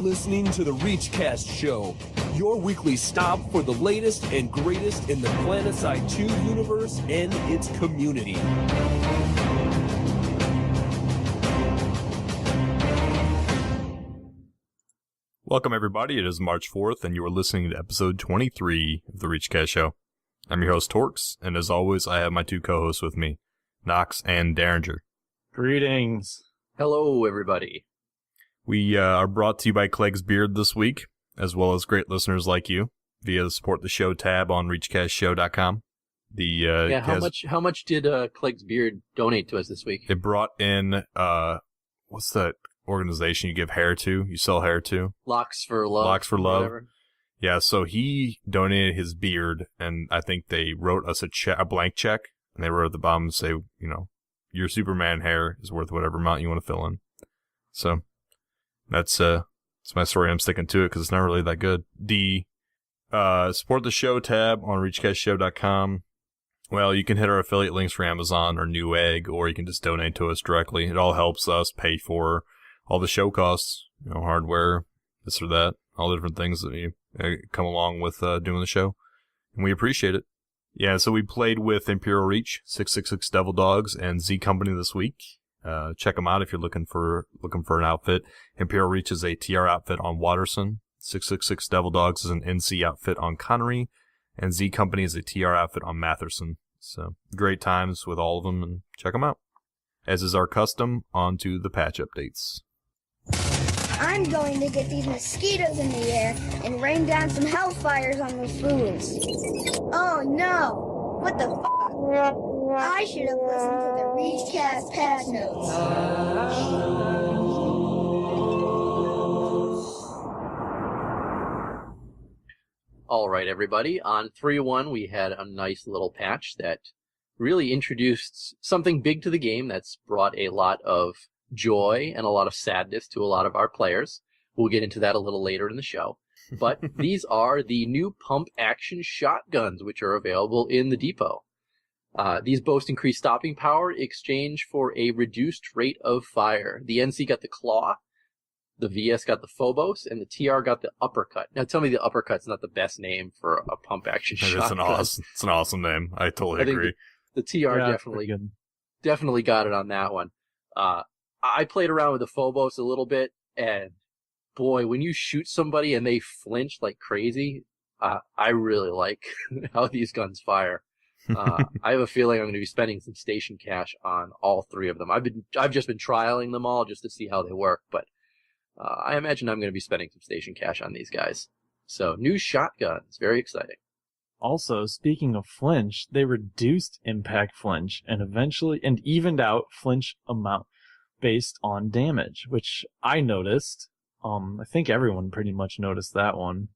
listening to the ReachCast show, your weekly stop for the latest and greatest in the Planetside 2 universe and its community. Welcome, everybody. It is March 4th, and you are listening to episode 23 of the ReachCast show. I'm your host, Torkz, and as always, I have my two co-hosts with me, Noxx and Deringer. Greetings. Hello, everybody. We are brought to you by Clegg's Beard this week, as well as great listeners like you, via the Support the Show tab on ReachCastShow.com. How much did Clegg's Beard donate to us this week? It brought in, what's that organization you give hair to? You sell hair to? Locks for Love. Locks for Love. Whatever. Yeah, so he donated his beard, and I think they wrote us a blank check, and they wrote at the bottom to say, you know, your Superman hair is worth whatever amount you want to fill in. So that's my story. I'm sticking to it because it's not really that good. The Support the Show tab on ReachCastShow.com. Well, you can hit our affiliate links for Amazon or Newegg, or you can just donate to us directly. It all helps us pay for all the show costs, you know, hardware, this or that, all the different things that come along with doing the show, and we appreciate it. Yeah, so we played with Imperial Reach, 666 Devil Dogs, and Z Company this week. Check them out if you're looking for an outfit. Imperial Reach is a TR outfit on Watterson. 666 Devil Dogs is an NC outfit on Connery, and Z Company is a TR outfit on Matherson. So great times with all of them, and check them out. As is our custom, on to the patch updates. I'm going to get these mosquitoes in the air and rain down some hellfires on those fools. Oh no! What the f***? I should have listened to the ReachCast patch notes. All right, everybody. On 3.1, we had a nice little patch that really introduced something big to the game that's brought a lot of joy and a lot of sadness to a lot of our players. We'll get into that a little later in the show. But these are the new pump-action shotguns, which are available in the depot. These boast increased stopping power in exchange for a reduced rate of fire. The NC got the Claw, the VS got the Phobos, and the TR got the Uppercut. Now tell me the Uppercut's not the best name for a pump-action shotgun. It's an awesome name. I totally agree. The TR definitely got it on that one. I played around with the Phobos a little bit, and boy, when you shoot somebody and they flinch like crazy, I really like how these guns fire. I have a feeling I'm going to be spending some station cash on all three of them. I've just been trialing them all just to see how they work, but I imagine I'm going to be spending some station cash on these guys. So, new shotguns, very exciting. Also, speaking of flinch, they reduced impact flinch and evened out flinch amount based on damage, which I noticed. I think everyone pretty much noticed that one.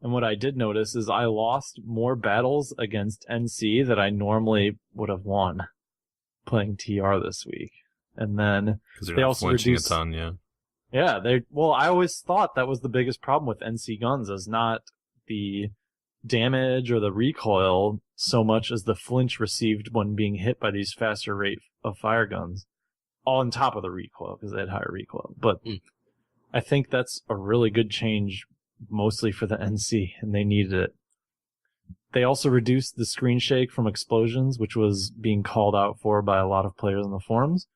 And what I did notice is I lost more battles against NC that I normally would have won playing TR this week. And then they also reduced a ton, yeah. Yeah, I always thought that was the biggest problem with NC guns, is not the damage or the recoil so much as the flinch received when being hit by these faster rate of fire guns. All on top of the recoil, because they had higher recoil. But I think that's a really good change, mostly for the NC, and they needed it. They also reduced the screen shake from explosions, which was being called out for by a lot of players in the forums.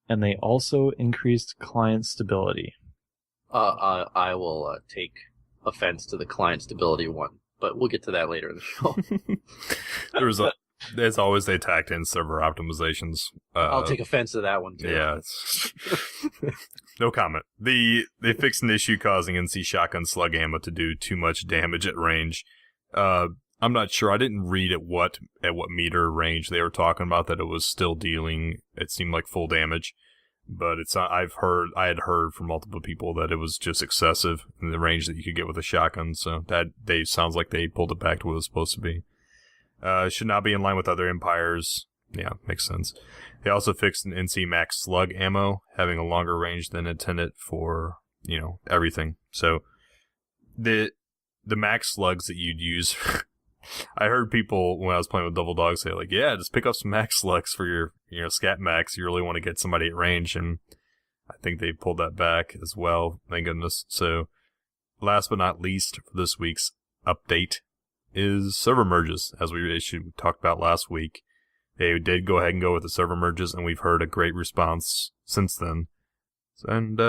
And they also increased client stability. I will take offense to the client stability one, but we'll get to that later in the show. As always, they tacked in server optimizations. I'll take offense to that one, too. Yeah. No comment. They fixed an issue causing NC shotgun slug ammo to do too much damage at range. I'm not sure. I didn't read at what meter range they were talking about that it was still dealing. It seemed like full damage, but it's not. I had heard from multiple people that it was just excessive in the range that you could get with a shotgun. So that sounds like they pulled it back to what it was supposed to be. Should not be in line with other empires. Yeah, makes sense. They also fixed an NC max slug ammo having a longer range than intended for, everything. So the max slugs that you'd use, I heard people when I was playing with Devil Dogs say like, yeah, just pick up some max slugs for your scat max. You really want to get somebody at range, and I think they pulled that back as well. Thank goodness. So last but not least for this week's update is server merges. As we talked about last week, they did go ahead and go with the server merges, and we've heard a great response since then. And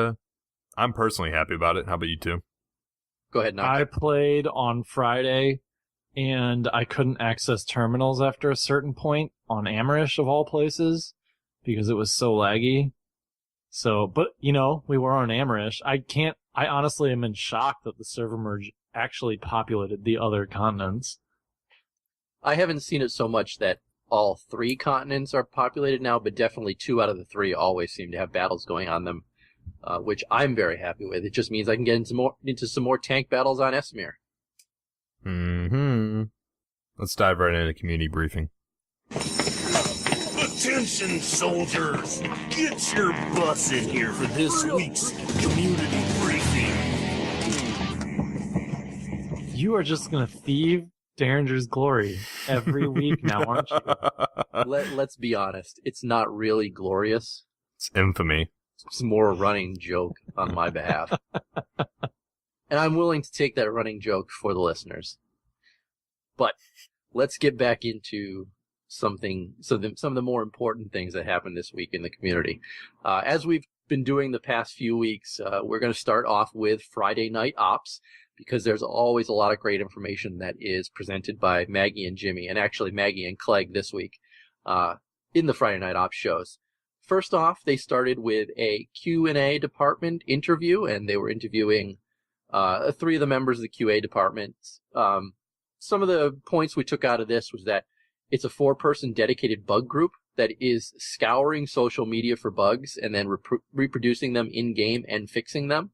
I'm personally happy about it. How about you two? Go ahead, Noxx. I played on Friday, and I couldn't access terminals after a certain point on Amrish, of all places, because it was so laggy. So, but, you know, we were on Amrish. I honestly am in shock that the server merge actually populated the other continents. I haven't seen it so much that all 3 continents are populated now, but definitely 2 out of the 3 always seem to have battles going on them, which I'm very happy with. It just means I can get into some more tank battles on Esmir. Mm-hmm. Let's dive right into community briefing. Attention, soldiers! Get your butts in here for this week's community briefing. You are just going to thieve Deringer's glory every week now, aren't you? Let's be honest. It's not really glorious. It's infamy. It's more a running joke on my behalf. And I'm willing to take that running joke for the listeners. But let's get back into some of the more important things that happened this week in the community. As we've been doing the past few weeks, we're going to start off with Friday Night Ops, because there's always a lot of great information that is presented by Maggie and Jimmy, and actually Maggie and Clegg this week in the Friday Night Ops shows. First off, they started with a Q&A department interview, and they were interviewing 3 of the members of the QA department. Some of the points we took out of this was that it's a 4-person dedicated bug group that is scouring social media for bugs and then reproducing them in-game and fixing them,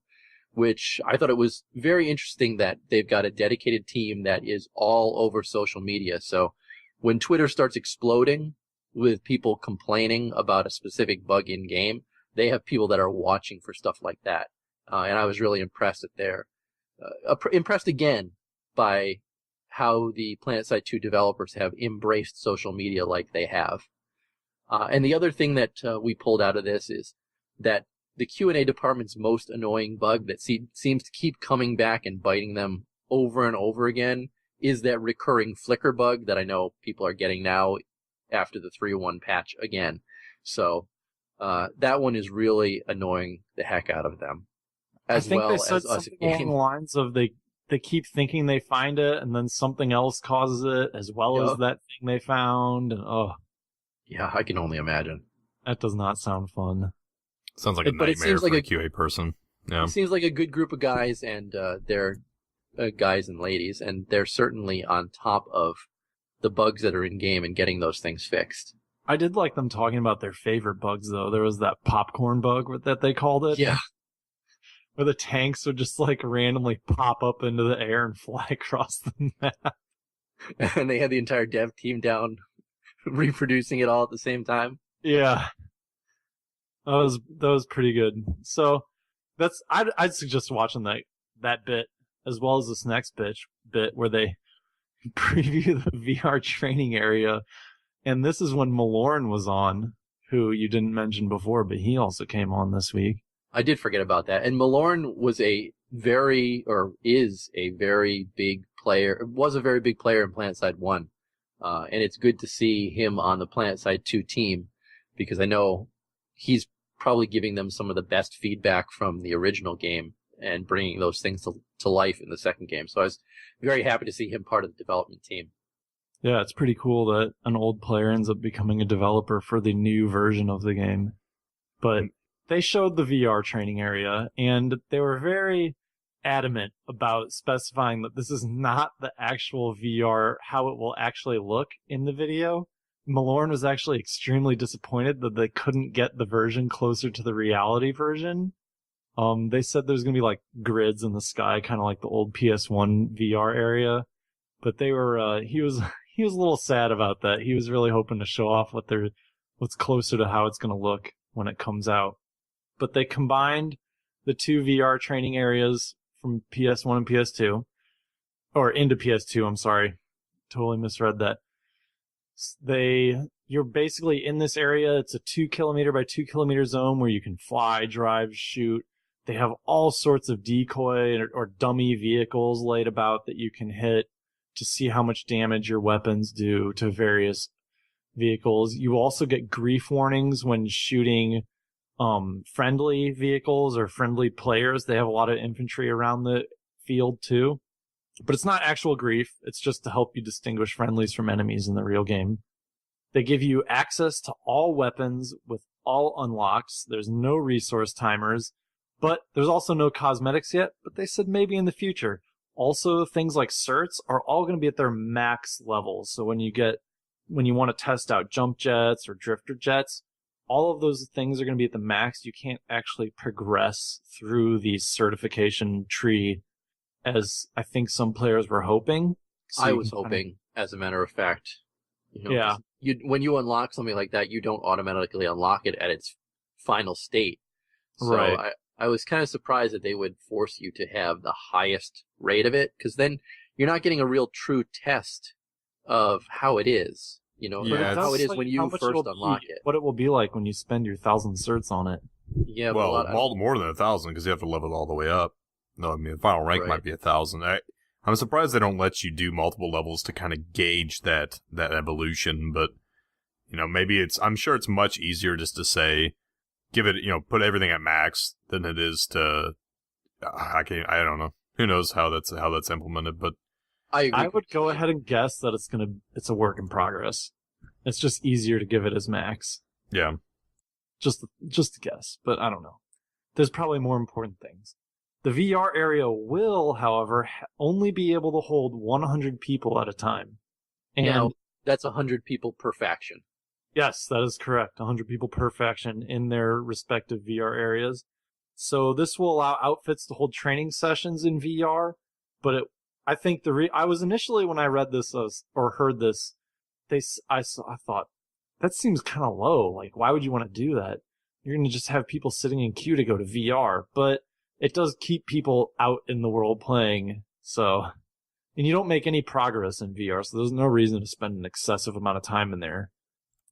which I thought it was very interesting that they've got a dedicated team that is all over social media. So when Twitter starts exploding with people complaining about a specific bug in-game, they have people that are watching for stuff like that. And I was really impressed that they're impressed again by how the Planetside 2 developers have embraced social media like they have. And the other thing that we pulled out of this is that the Q&A department's most annoying bug that seems to keep coming back and biting them over and over again is that recurring flicker bug that I know people are getting now after the 3.1 patch again. So that one is really annoying the heck out of them, as well as us in along the lines of they keep thinking they find it, and then something else causes it, as well as that thing they found. And yeah, I can only imagine. That does not sound fun. Sounds like a nightmare for a QA person. Yeah. It seems like a good group of guys, and they're guys and ladies, and they're certainly on top of the bugs that are in game and getting those things fixed. I did like them talking about their favorite bugs, though. There was that popcorn bug that they called it. Yeah. Where the tanks would just like randomly pop up into the air and fly across the map. And they had the entire dev team down reproducing it all at the same time. Yeah. That was pretty good. So I'd suggest watching that bit as well as this next bit where they preview the VR training area. And this is when Malorn was on, who you didn't mention before, but he also came on this week. I did forget about that. And Malorn is a very big player in Planetside 1. And it's good to see him on the Planetside 2 team, because I know he's probably giving them some of the best feedback from the original game and bringing those things to life in the second game. So I was very happy to see him part of the development team. Yeah, it's pretty cool that an old player ends up becoming a developer for the new version of the game. But they showed the VR training area, and they were very adamant about specifying that this is not the actual VR, how it will actually look in the video. Malorn was actually extremely disappointed that they couldn't get the version closer to the reality version. They said there's going to be like grids in the sky, kind of like the old PS1 VR area. But they were, he was a little sad about that. He was really hoping to show off what's closer to how it's going to look when it comes out. But they combined the 2 VR training areas from PS1 and PS2, or into PS2, I'm sorry. Totally misread that. You're basically in this area. It's a 2 kilometer by 2 kilometer zone where you can fly, drive, shoot. They have all sorts of decoy or dummy vehicles laid about that you can hit to see how much damage your weapons do to various vehicles. You also get grief warnings when shooting friendly vehicles or friendly players. They have a lot of infantry around the field too. But it's not actual grief. It's just to help you distinguish friendlies from enemies in the real game. They give you access to all weapons with all unlocks. There's no resource timers, but there's also no cosmetics yet, but they said maybe in the future. Also, things like certs are all going to be at their max levels. So when you want to test out jump jets or drifter jets, all of those things are going to be at the max. You can't actually progress through the certification tree as I think some players were hoping. So I was hoping, as a matter of fact. Yeah. When you unlock something like that, you don't automatically unlock it at its final state. So Right. I was kind of surprised that they would force you to have the highest rate of it, because then you're not getting a real true test of how it is. Yeah, how it is when how you much first it'll unlock be, it. what it will be like when you spend your 1,000 certs on it. Yeah, but Well, more than 1,000 because you have to level it all the way up. No, I mean the final rank Right. might be 1,000. I'm surprised they don't let you do multiple levels to kind of gauge that evolution. But maybe I'm sure it's much easier just to say, give it, put everything at max than it is to. I don't know. Who knows how that's implemented? But I agree. I would go ahead and guess that it's a work in progress. It's just easier to give it as max. yeah, Just a guess, but I don't know. There's probably more important things. The VR area will, however, only be able to hold 100 people at a time. And Now, that's 100 people per faction. yes, that is correct. 100 people per faction in their respective VR areas. So this will allow outfits to hold training sessions in VR, but I think I was initially, when I read this or heard this, I thought that seems kind of low. Like, why would you want to do that? You're going to just have people sitting in queue to go to VR, but it does keep people out in the world playing. So, and you don't make any progress in VR, so there's no reason to spend an excessive amount of time in there.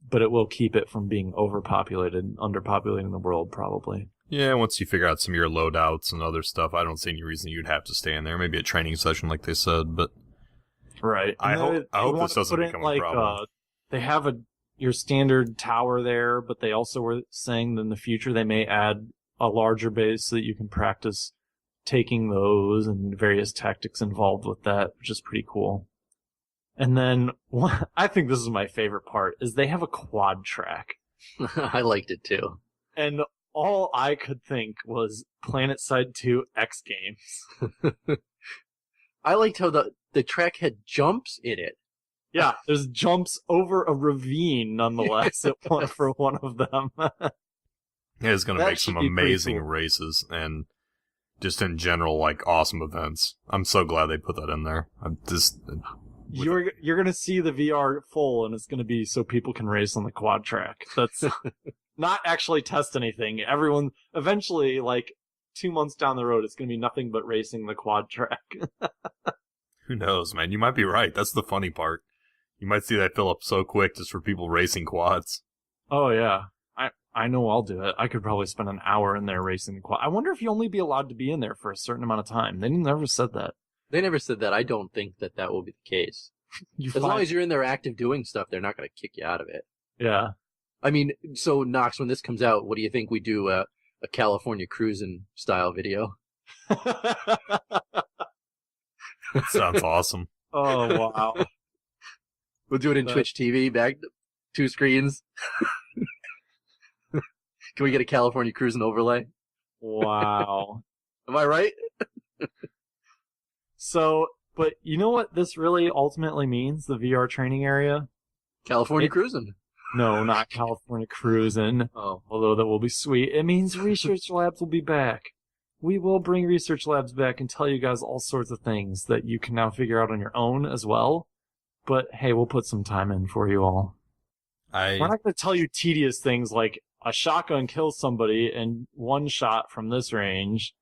But it will keep it from being overpopulated, underpopulating the world, probably. yeah. Once you figure out some of your loadouts and other stuff, I don't see any reason you'd have to stay in there. Maybe a training session, like they said, but Right. I hope this doesn't become a problem. They have your standard tower there, but they also were saying that in the future they may add a larger base so that you can practice taking those and various tactics involved with that, which is pretty cool. And then I think this is my favorite part is they have a quad track. I liked it too. And all I could think was Planetside 2 X Games. I liked how the track had jumps in it. Yeah, there's jumps over a ravine nonetheless for one of them. Yeah, it's going to That make some should be pretty amazing cool. races and just in general, like, awesome events. I'm so glad they put that in there. You're going to see the VR full, and it's going to be so people can race on the quad track. That's not actually test anything. Everyone, eventually, like 2 months down the road, it's going to be nothing but racing the quad track. Who knows, man? You might be right. That's the funny part. You might see that fill up so quick just for people racing quads. Oh, yeah. I know I'll do it. I could probably spend an hour in there racing the quad. I wonder if you only be allowed to be in there for a certain amount of time. They never said that. They never said that. I don't think that will be the case. As long as you're in there active doing stuff, they're not going to kick you out of it. Yeah. I mean, so Noxx, when this comes out, what do you think we do a California cruising style video? Sounds awesome. Oh, wow. We'll do it in Twitch TV, back 2 screens. Can we get a California cruising overlay? Wow. Am I right? So, but you know what this really ultimately means, the VR training area? California cruising. No, not California cruising, Oh. although that will be sweet. It means research labs will be back. We will bring research labs back and tell you guys all sorts of things that you can now figure out on your own as well. But hey, we'll put some time in for you all. We're not going to tell you tedious things like a shotgun kills somebody in one shot from this range.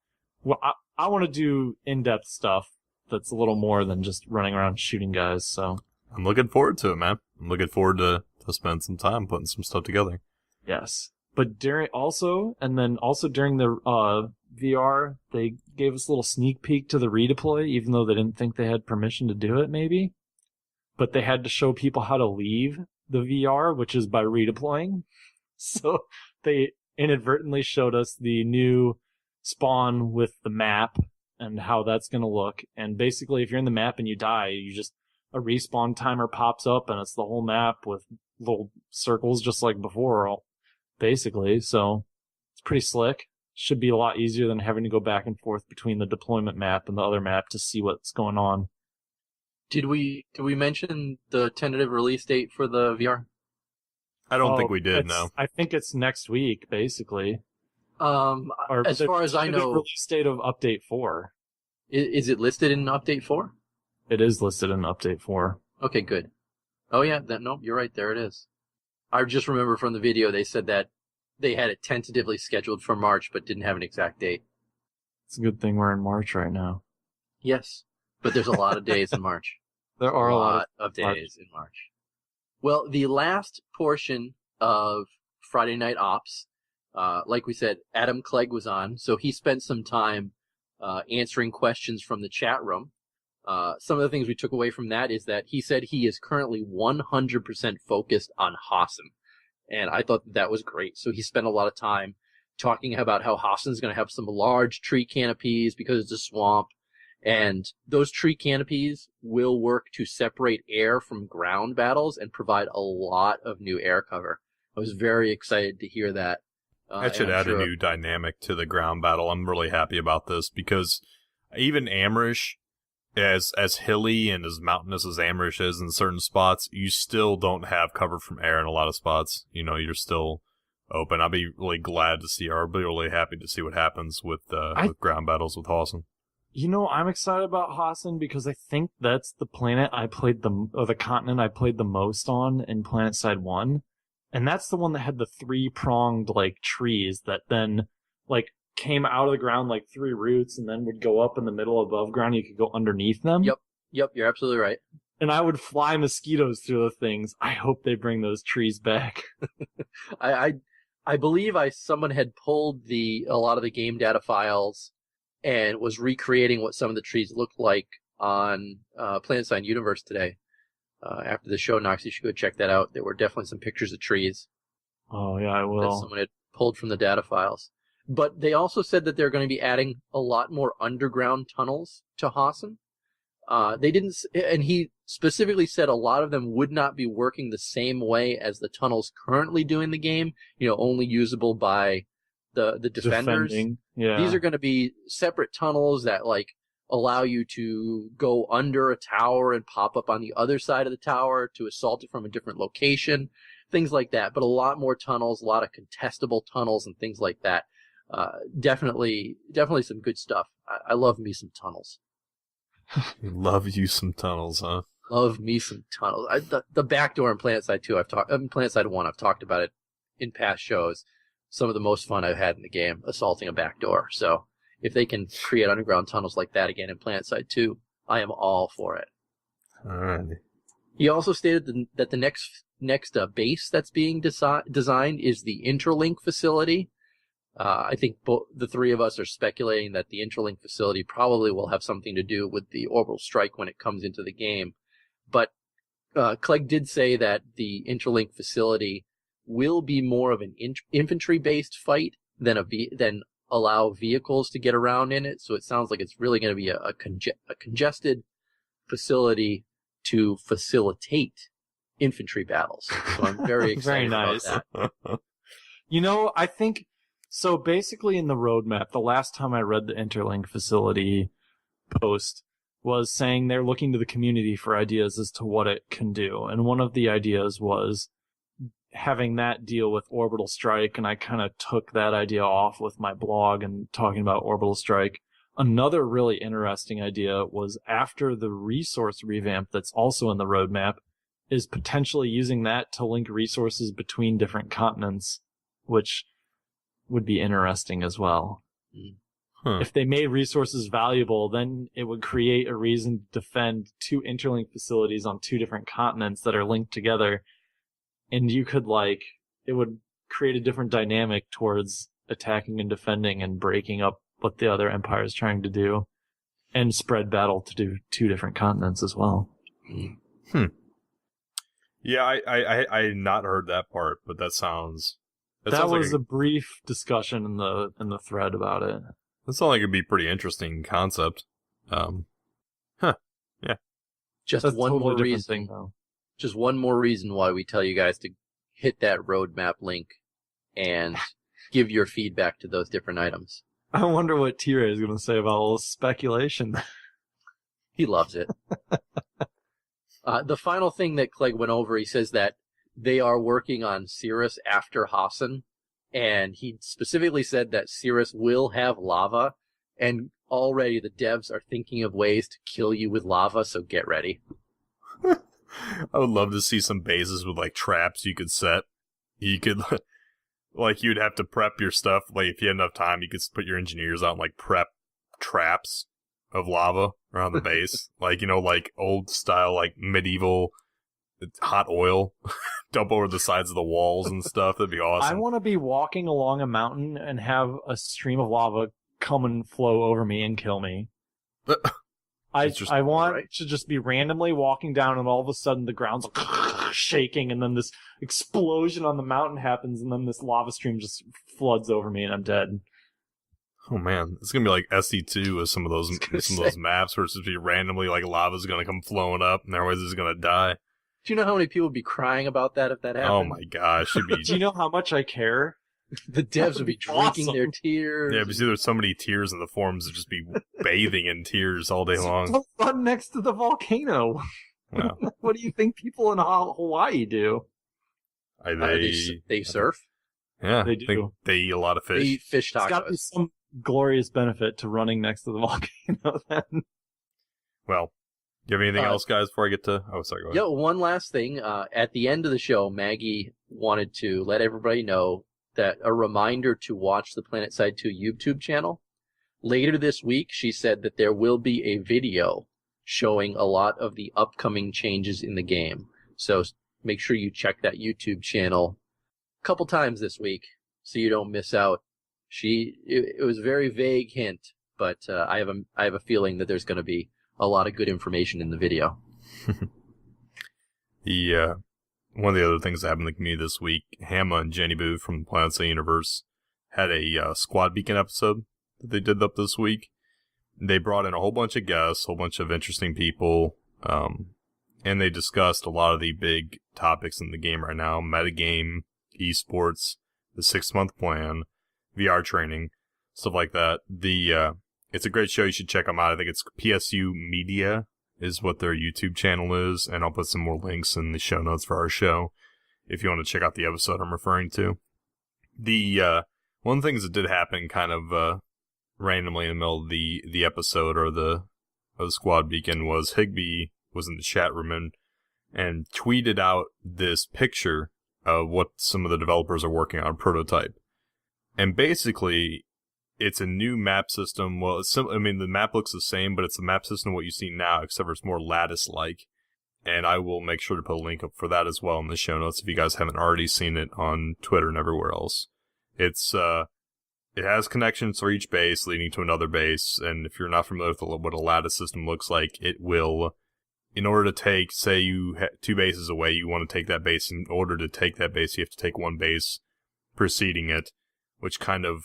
Well, I want to do in-depth stuff that's a little more than just running around shooting guys, so. I'm looking forward to it, man. I'm looking forward to spend some time putting some stuff together. Yes. But during the VR. They gave us a little sneak peek to the redeploy, even though they didn't think they had permission to do it, maybe. But they had to show people how to leave the VR, which is by redeploying. So they inadvertently showed us the new spawn with the map and how that's going to look. And basically, if you're in the map and you die, a respawn timer pops up and it's the whole map with little circles just like before, basically. So it's pretty slick. Should be a lot easier than having to go back and forth between the deployment map and the other map to see what's going on. Did we mention the tentative release date for the VR? I don't think we did, no. I think it's next week, basically. As far as I know, release date of Update 4. Is it listed in Update 4? It is listed in Update 4. Okay, good. Oh yeah, no, you're right. There it is. I just remember from the video they said that they had it tentatively scheduled for March, but didn't have an exact date. It's a good thing we're in March right now. Yes, but there's a lot of days in March. There are a lot of days in March. Well, the last portion of Friday Night Ops, like we said, Adam Clegg was on, so he spent some time answering questions from the chat room. Some of the things we took away from that is that he said he is currently 100% focused on Hassan. And I thought that was great. So he spent a lot of time talking about how Hassan's going to have some large tree canopies because it's a swamp. And those tree canopies will work to separate air from ground battles and provide a lot of new air cover. I was very excited to hear that. That should add a new dynamic to the ground battle. I'm really happy about this because even Amrish, as hilly and as mountainous as Amrish is in certain spots, you still don't have cover from air in a lot of spots. You know, you're still open. I'll be really glad to see, or I'll be really happy to see what happens with ground battles with Hassan. You know, I'm excited about Hassan because I think that's the planet I played the continent I played the most on in Planetside 1. And that's the one that had the 3-pronged, trees that then, came out of the ground like 3 roots and then would go up in the middle above ground. You could go underneath them. Yep, you're absolutely right. And I would fly mosquitoes through the things. I hope they bring those trees back. I believe someone had pulled a lot of the game data files and was recreating what some of the trees looked like on Planetside Universe today. After the show, Noxx, you should go check that out. There were definitely some pictures of trees. Oh, yeah, I will. That someone had pulled from the data files. But they also said that they're going to be adding a lot more underground tunnels to Hassan. They didn't, and he specifically said a lot of them would not be working the same way as the tunnels currently do in the game. You know, only usable by the defenders. Defending, yeah. These are going to be separate tunnels that allow you to go under a tower and pop up on the other side of the tower to assault it from a different location, things like that. But a lot more tunnels, a lot of contestable tunnels and things like that. Definitely some good stuff. I love me some tunnels. Love you some tunnels, huh? Love me some tunnels. The back door in Planetside 2, Planetside 1, I've talked about it in past shows. Some of the most fun I've had in the game, assaulting a back door. So if they can create underground tunnels like that again in Planetside 2, I am all for it. All right. He also stated that the next base that's being designed is the Interlink facility. I think the three of us are speculating that the Interlink facility probably will have something to do with the orbital strike when it comes into the game. But Clegg did say that the Interlink facility will be more of an infantry-based fight than allow vehicles to get around in it. So it sounds like it's really going to be a congested facility to facilitate infantry battles. So I'm very excited Very nice. about that. You know, I think... So basically in the roadmap, the last time I read the Interlink facility post was saying they're looking to the community for ideas as to what it can do. And one of the ideas was having that deal with orbital strike, and I kind of took that idea off with my blog and talking about orbital strike. Another really interesting idea was after the resource revamp that's also in the roadmap is potentially using that to link resources between different continents, which would be interesting as well. Huh. If they made resources valuable, then it would create a reason to defend 2 interlink facilities on 2 different continents that are linked together. And you could it would create a different dynamic towards attacking and defending and breaking up what the other empire is trying to do, and spread battle to do 2 different continents as well. Yeah, I had not heard that part, but that sounds... That was a brief discussion in the thread about it. That sounds like it'd be a pretty interesting concept. Yeah. Just That's one totally more different reason. thing, though. Just one more reason why we tell you guys to hit that roadmap link and give your feedback to those different items. I wonder what T-Ray is going to say about all this speculation. He loves it. The final thing that Clegg went over, he says that they are working on Cirrus after Hassan, and he specifically said that Cirrus will have lava, and already the devs are thinking of ways to kill you with lava, so get ready. I would love to see some bases with, like, traps you could set. You could, like, you'd have to prep your stuff. Like, if you had enough time, you could put your engineers out and, like, prep traps of lava around the base. Like, you know, like, old style, like, medieval hot oil. Dump over the sides of the walls and stuff. That'd be awesome. I want to be walking along a mountain and have a stream of lava come and flow over me and kill me. I want to just be randomly walking down, and all of a sudden the ground's like shaking, and then this explosion on the mountain happens, and then this lava stream just floods over me, and I'm dead. Oh man, it's gonna be like SC2 with some of those maps where it's just be randomly like lava's gonna come flowing up, and everybody's just gonna die. Do you know how many people would be crying about that if that happened? Oh my gosh, it'd be... Do you know how much I care? The devs would be drinking their tears. Yeah, but see, there's so many tears in the forums that just be bathing in tears all day long. It's so fun next to the volcano. Wow. What do you think people in Hawaii do? They surf? Yeah, They do. I think they eat a lot of They fish. eat fish There's got to be tacos. some glorious benefit to running next to the volcano then. Well, do you have anything else, guys, before I get to... Oh, sorry, go ahead. Yeah, one last thing. At the end of the show, Maggie wanted to let everybody know that a reminder to watch the Planetside 2 YouTube channel. Later this week, she said that there will be a video showing a lot of the upcoming changes in the game. So make sure you check that YouTube channel a couple times this week so you don't miss out. It was a very vague hint, but I have a feeling that there's going to be a lot of good information in the video. One of the other things that happened in the community this week, Hamma and Jenny Boo from the Planetside universe had a Squad Beacon episode that they did up this week. They brought in a whole bunch of guests, a whole bunch of interesting people, and they discussed a lot of the big topics in the game right now: metagame, esports, the 6-month plan, VR training, stuff like that. It's a great show. You should check them out. I think it's PSU Media is what their YouTube channel is, and I'll put some more links in the show notes for our show if you want to check out the episode I'm referring to. One of the things that did happen kind of randomly in the middle of the episode or the Squad Beacon was Higby was in the chat room and tweeted out this picture of what some of the developers are working on, prototype. And basically, it's a new map system. Well, the map looks the same, but it's the map system what you see now, except for it's more lattice-like. And I will make sure to put a link up for that as well in the show notes if you guys haven't already seen it on Twitter and everywhere else. It has connections for each base leading to another base, and if you're not familiar with what a lattice system looks like, it will, in order to take, say you have 2 bases away, you want to take that base. In order to take that base, you have to take 1 base preceding it, which kind of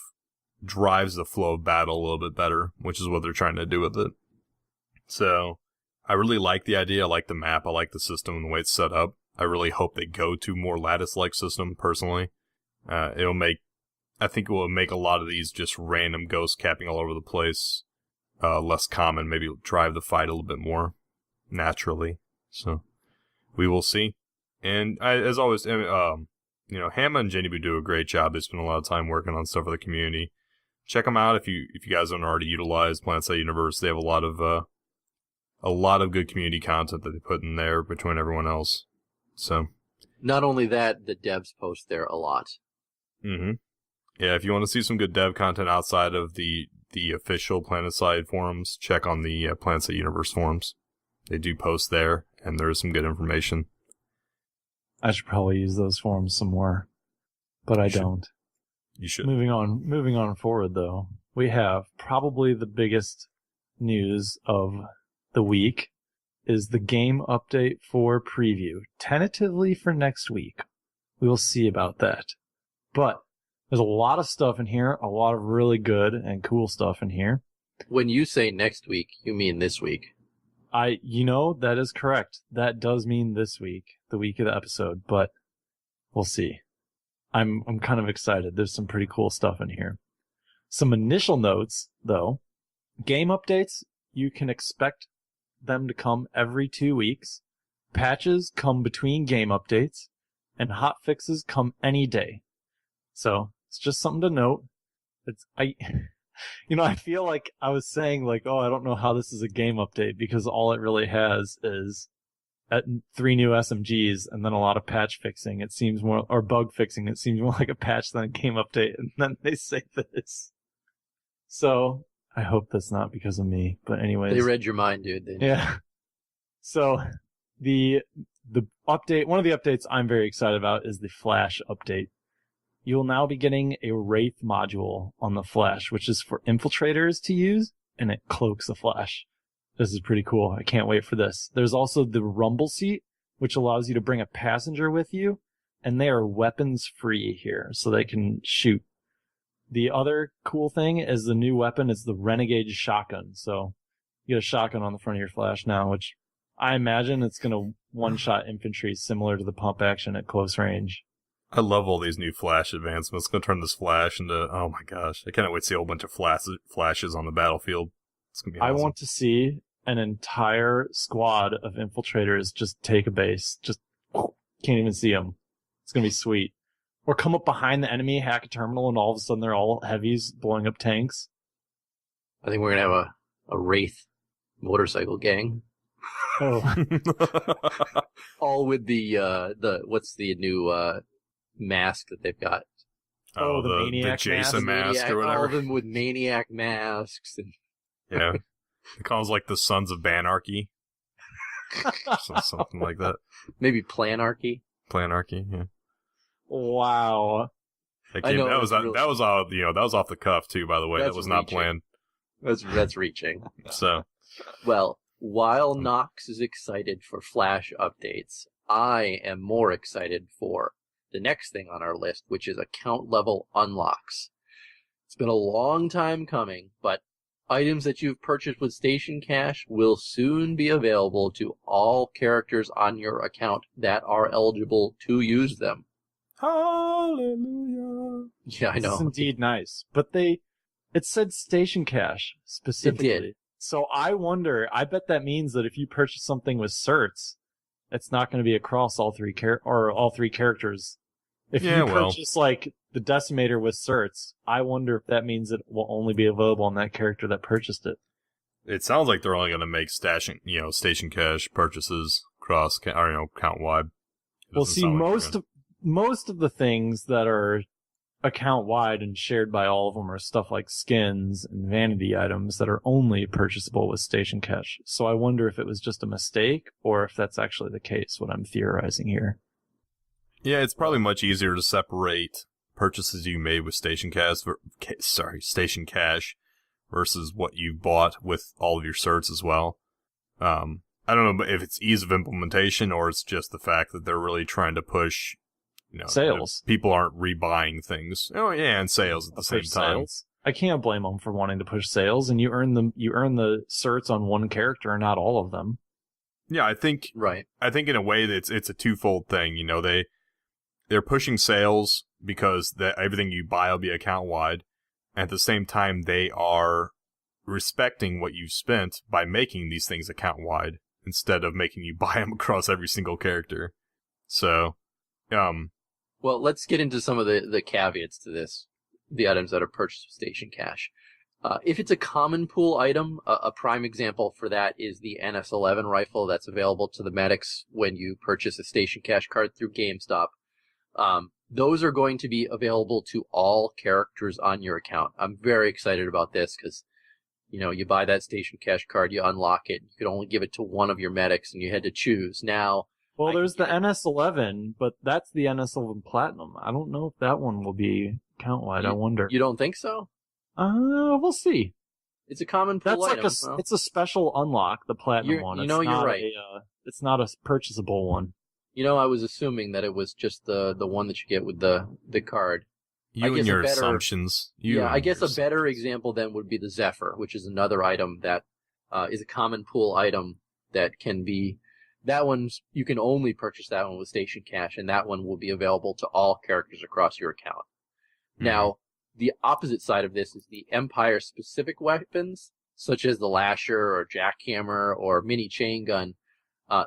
drives the flow of battle a little bit better, which is what they're trying to do with it. So, I really like the idea, I like the map, I like the system and the way it's set up. I really hope they go to more lattice-like system, personally. I think it will make a lot of these just random ghost capping all over the place less common, maybe drive the fight a little bit more naturally. So, we will see. And as always, Hamma and Jenny Boo do a great job. They spend a lot of time working on stuff for the community. Check them out if you guys don't already utilize Planetside Universe. They have a lot of good community content that they put in there between everyone else. So, not only that, the devs post there a lot. Mm-hmm. Yeah, if you want to see some good dev content outside of the official Planetside forums, check on the Planetside Universe forums. They do post there, and there is some good information. I should probably use those forums some more, but I don't. You should. Moving on forward, though. we have probably the biggest news of the week is the game update for preview, tentatively for next week. We will see about that. But there's a lot of stuff in here, a lot of really good and cool stuff in here. When you say next week, you mean this week. That is correct. That does mean this week, the week of the episode, but we'll see. I'm kind of excited. There's some pretty cool stuff in here. Some initial notes, though. Game updates, you can expect them to come every 2 weeks. Patches come between game updates, and hot fixes come any day. So it's just something to note. I feel like I was saying I don't know how this is a game update because all it really has is 3 new SMGs and then a lot of patch fixing. It seems more, or bug fixing. It seems more like a patch than a game update. And then they say this. So I hope that's not because of me. But anyways, they read your mind, dude. Yeah. So the update, one of the updates I'm very excited about is the Flash update. You will now be getting a Wraith module on the Flash, which is for infiltrators to use, and it cloaks the Flash. This is pretty cool. I can't wait for this. There's also the Rumble Seat, which allows you to bring a passenger with you, and they are weapons free here, so they can shoot. The other cool thing is the new weapon is the Renegade Shotgun. So you get a shotgun on the front of your Flash now, which I imagine it's going to one-shot infantry similar to the pump action at close range. I love all these new Flash advancements. It's going to turn this Flash into, oh my gosh, I can't wait to see a whole bunch of flashes on the battlefield. It's going to be awesome. I want to see an entire squad of infiltrators just take a base. Just can't even see them. It's going to be sweet. Or come up behind the enemy, hack a terminal, and all of a sudden they're all heavies blowing up tanks. I think we're going to have a Wraith motorcycle gang. Oh. All with the what's the new mask that they've got? Oh, the Maniac Jason mask Maniac, or whatever. All of them with Maniac masks. And Yeah. It calls like the Sons of Banarchy. Something like that. maybe Planarchy. Planarchy, yeah. Wow. That was off the cuff too, by the way. That was not planned. That's reaching. So, well, while Noxx is excited for Flash updates, I am more excited for the next thing on our list, which is account level unlocks. It's been a long time coming, but items that you've purchased with Station Cash will soon be available to all characters on your account that are eligible to use them. hallelujah. Yeah, I know. It's indeed nice. But it said Station Cash specifically. It did. So I wonder, I bet that means that if you purchase something with certs, it's not going to be across all three characters. If you purchase like the Decimator with certs, I wonder if that means it will only be available on that character that purchased it. It sounds like they're only going to make Station Cash purchases count wide. Well, see, most of the things that are account wide and shared by all of them are stuff like skins and vanity items that are only purchasable with Station Cash. So I wonder if it was just a mistake or if that's actually the case, what I'm theorizing here. Yeah, it's probably much easier to separate purchases you made with Station Cash versus what you bought with all of your certs as well. I don't know if it's ease of implementation or it's just the fact that they're really trying to push sales. People aren't rebuying things. Oh yeah, and sales at the same time. Sales. I can't blame them for wanting to push sales, and you earn the certs on one character, not all of them. Yeah, I think in a way that it's a twofold thing. They're pushing sales because everything you buy will be account wide. At the same time, they are respecting what you've spent by making these things account wide instead of making you buy them across every single character. So, well, let's get into some of the caveats to this. The items that are purchased with Station Cash. If it's a common pool item, a prime example for that is the NS11 rifle that's available to the medics when you purchase a Station Cash card through GameStop. Those are going to be available to all characters on your account. I'm very excited about this because, you buy that Station Cash card, you unlock it, you could only give it to one of your medics, and you had to choose. Now, well, there's the NS11, but that's the NS11 Platinum. I don't know if that one will be account-wide. I wonder. You don't think so? We'll see. It's a common pool That's item. like it's a special unlock, the platinum one. You're right. It's not a purchasable one. I was assuming that it was just the one that you get with the card. You and your assumptions. I guess a better example then would be the Zephyr, which is another item that is a common pool item that can be. That one's you can only purchase that one with Station Cash, and that one will be available to all characters across your account. Mm-hmm. Now, the opposite side of this is the Empire-specific weapons, such as the Lasher or Jackhammer or Mini Chain Gun.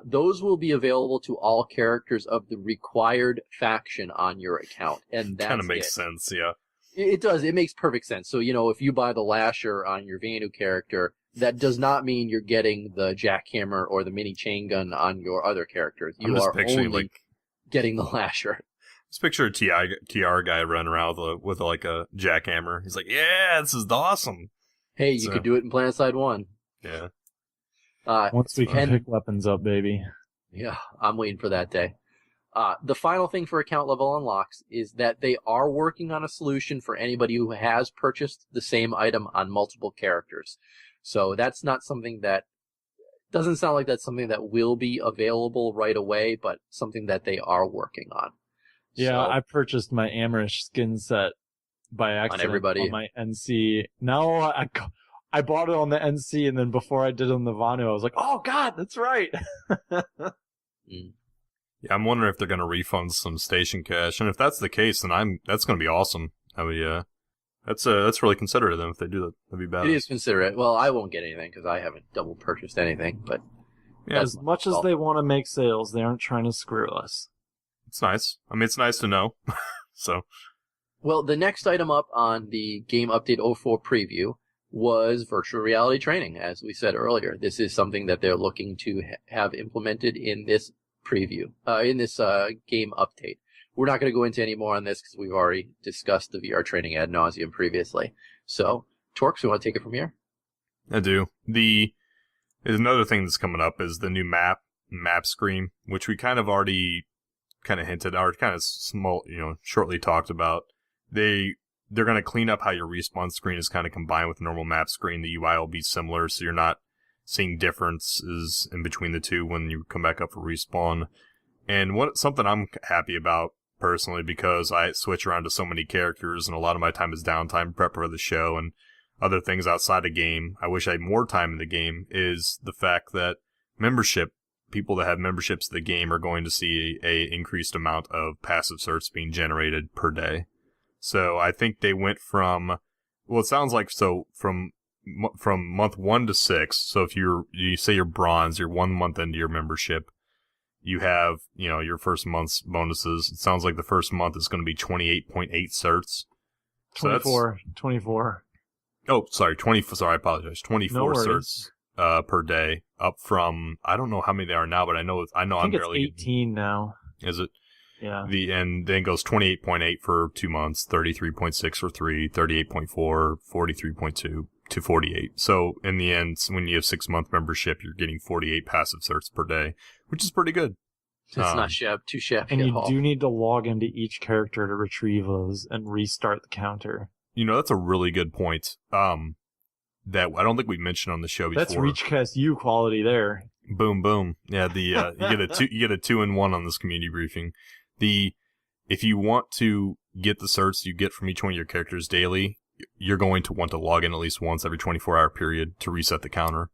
Those will be available to all characters of the required faction on your account, and that kind of makes sense. Yeah, it does. It makes perfect sense. So if you buy the Lasher on your Vanu character, that does not mean you're getting the Jackhammer or the Mini Chain Gun on your other characters. You are only getting the Lasher. Just picture a TR guy running around with like a jackhammer. He's like, "Yeah, this is awesome." Hey, you could do it in Planetside 1. Yeah. Once we can pick weapons up, baby. Yeah, I'm waiting for that day. The final thing for account level unlocks is that they are working on a solution for anybody who has purchased the same item on multiple characters. So that's not something that doesn't sound like that's something that will be available right away, but something that they are working on. Yeah, I purchased my Amrish skin set by accident on my NC. Now I bought it on the NC, and then before I did it on the Vanu, I was like, "Oh God, that's right." Yeah, I'm wondering if they're going to refund some station cash, and if that's the case, then that's going to be awesome. That's really considerate of them if they do that. That'd be bad. It is considerate. Well, I won't get anything because I haven't double purchased anything, but yeah, as much as they want to make sales, they aren't trying to screw us. It's nice. I mean, it's nice to know. So, well, the next item up on the Game Update 04 preview was virtual reality training. As we said earlier, this is something that they're looking to have implemented in this preview, in this game update. We're not going to go into any more on this because we've already discussed the VR training ad nauseum previously. So, Torkz, you want to take it from here? I do. There's another thing that's coming up is the new map screen, which we kind of already hinted or kind of small, shortly talked about. They're going to clean up how your respawn screen is kind of combined with the normal map screen. The UI will be similar, so you're not seeing differences in between the two when you come back up for respawn. And something I'm happy about personally, because I switch around to so many characters and a lot of my time is downtime prep for the show and other things outside the game. I wish I had more time in the game, is the fact that people that have memberships to the game are going to see a increased amount of passive certs being generated per day. So I think they went from it sounds like from month 1 to 6. So if you say you're bronze, you're 1 month into your membership, you have, your first month's bonuses. It sounds like the first month is going to be 28.8 certs. 24. Oh, sorry, 20. Sorry, I apologize. 24 certs per day, up from, I don't know how many they are now, but I know I'm barely. It's 18 now. Is it? Yeah. And then goes 28.8 for 2 months, 33.6 for 3, 38.4, 43.2 to 48. So in the end, when you have 6-month membership, you're getting 48 passive certs per day, which is pretty good. It's not too shabby. And you do need to log into each character to retrieve those and restart the counter. That's a really good point. That I don't think we mentioned on the show before. That's ReachCast U quality there. Boom, boom. Yeah, you get a 2-in-1 on this community briefing. If you want to get the certs you get from each one of your characters daily, you're going to want to log in at least once every 24-hour period to reset the counter.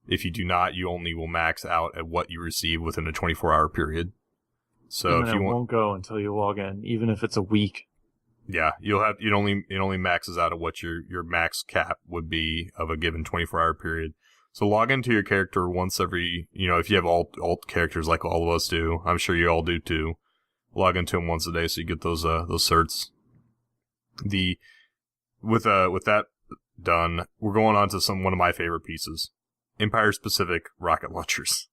If you do not, you only will max out at what you receive within a 24-hour period. So if you won't go until you log in, even if it's a week. Yeah, it only maxes out at what your max cap would be of a given 24-hour period. So log into your character once every, if you have alt characters like all of us do, I'm sure you all do too. Log into them once a day so you get those certs. With that done, we're going on to one of my favorite pieces. Empire-specific rocket launchers.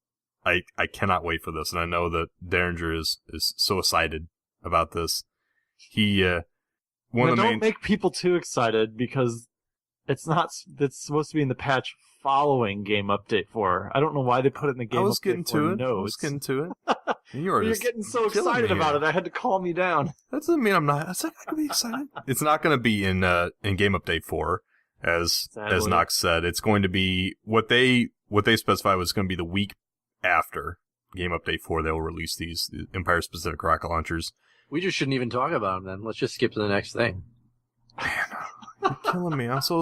I cannot wait for this, and I know that Deringer is so excited about this. Don't make people too excited, because it's supposed to be in the patch following Game Update 4. I don't know why they put it in the Game Update 4 notes. I was getting to it. You're getting so excited about it. I had to calm you down. That doesn't mean I'm not. I said I can be excited. It's not going to be in Game Update 4. as Sadly. Noxx said. It's going to be what they specified was going to be the week after Game Update 4. They'll release these Empire specific rocket launchers. We just shouldn't even talk about them then. Let's just skip to the next thing. Man, you're killing me. I'm so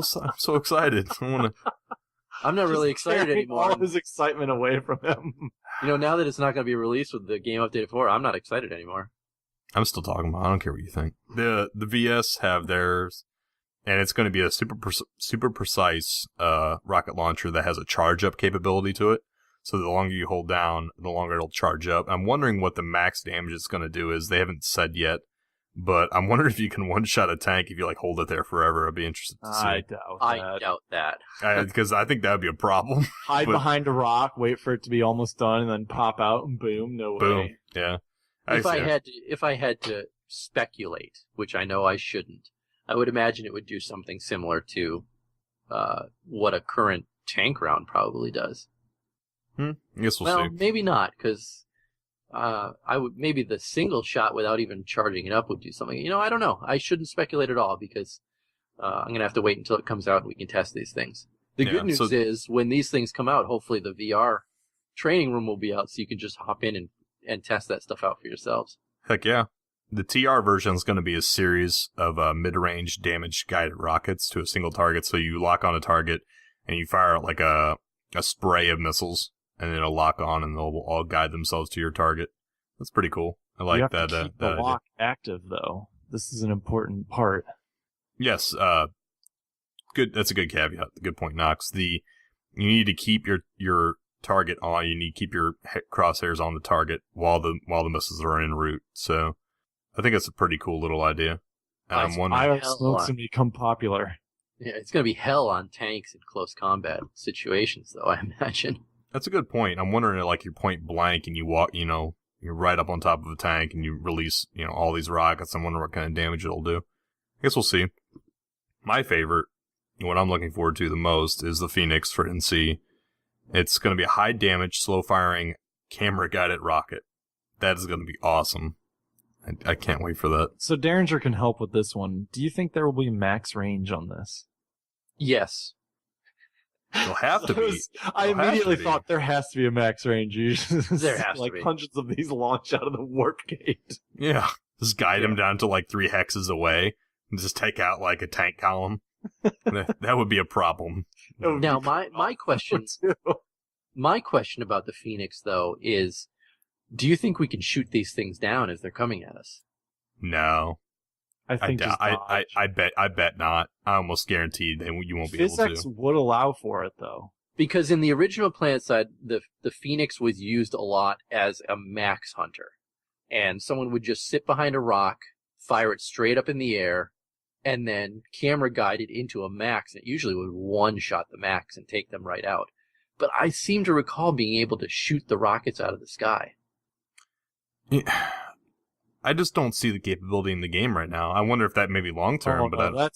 excited. I'm not really excited anymore. All his excitement away from him. Now that it's not going to be released with the Game Update 4, I'm not excited anymore. I'm still talking about it. I don't care what you think. The VS have theirs, and it's going to be a super precise rocket launcher that has a charge up capability to it. So the longer you hold down, the longer it'll charge up. I'm wondering what the max damage it's going to do is. They haven't said yet, but I'm wondering if you can one-shot a tank if you hold it there forever. I'd be interested to see. I doubt that. Because I think that would be a problem. Hide behind a rock, wait for it to be almost done, and then pop out, and boom, no way. Yeah. If I had to speculate, which I know I shouldn't, I would imagine it would do something similar to what a current tank round probably does. I guess we'll see. Maybe not, because maybe the single shot without even charging it up would do something. I don't know. I shouldn't speculate at all because I'm going to have to wait until it comes out and we can test these things. The good news is when these things come out, hopefully the VR training room will be out so you can just hop in and test that stuff out for yourselves. Heck yeah. The TR version is going to be a series of mid-range damage guided rockets to a single target. So you lock on a target and you fire like a spray of missiles. And it'll lock on, and they'll all guide themselves to your target. That's pretty cool. I like that. You have to keep the lock active, though. This is an important part. Yes. Good. That's a good caveat. Good point, Noxx. You need to keep your target on. You need to keep your crosshairs on the target while the missiles are en route. So, I think that's a pretty cool little idea. And I'm wondering. Smoke's gonna become popular. Yeah, it's gonna be hell on tanks in close combat situations, though. I imagine. That's a good point. I'm wondering, you're point blank and you walk, you're right up on top of a tank and you release, all these rockets. I'm wondering what kind of damage it'll do. I guess we'll see. My favorite, what I'm looking forward to the most, is the Phoenix for NC. It's going to be a high damage, slow firing, camera guided rocket. That is going to be awesome. I can't wait for that. So Deringer can help with this one. Do you think there will be max range on this? Yes. There'll have to be. I immediately thought there has to be a max range. There has to be. Hundreds of these launch out of the warp gate. Yeah. Just guide them down to 3 hexes away and just take out a tank column. That would be a problem. Now, my question about the Phoenix, though, is do you think we can shoot these things down as they're coming at us? No. I think I bet not. I almost guaranteed that you won't be able to. Physics would allow for it, though. Because in the original Planetside, the Phoenix was used a lot as a max hunter. And someone would just sit behind a rock, fire it straight up in the air, and then camera guide it into a max. And it usually would one-shot the max and take them right out. But I seem to recall being able to shoot the rockets out of the sky. Yeah. I just don't see the capability in the game right now. I wonder if that may be long-term, but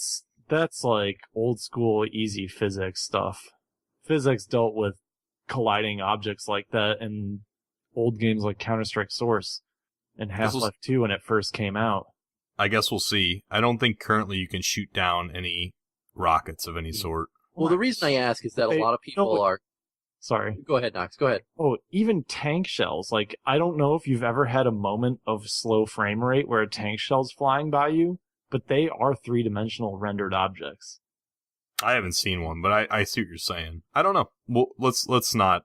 that's like old school easy physics stuff. Physics dealt with colliding objects like that in old games like Counter-Strike Source and Half-Life 2 when it first came out. I guess we'll see. I don't think currently you can shoot down any rockets of any sort. Well, the reason I ask is that a lot of people are... Sorry. Go ahead, Noxx. Go ahead. Oh, even tank shells. I don't know if you've ever had a moment of slow frame rate where a tank shell's flying by you, but they are 3-dimensional rendered objects. I haven't seen one, but I see what you're saying. I don't know. Well, let's not,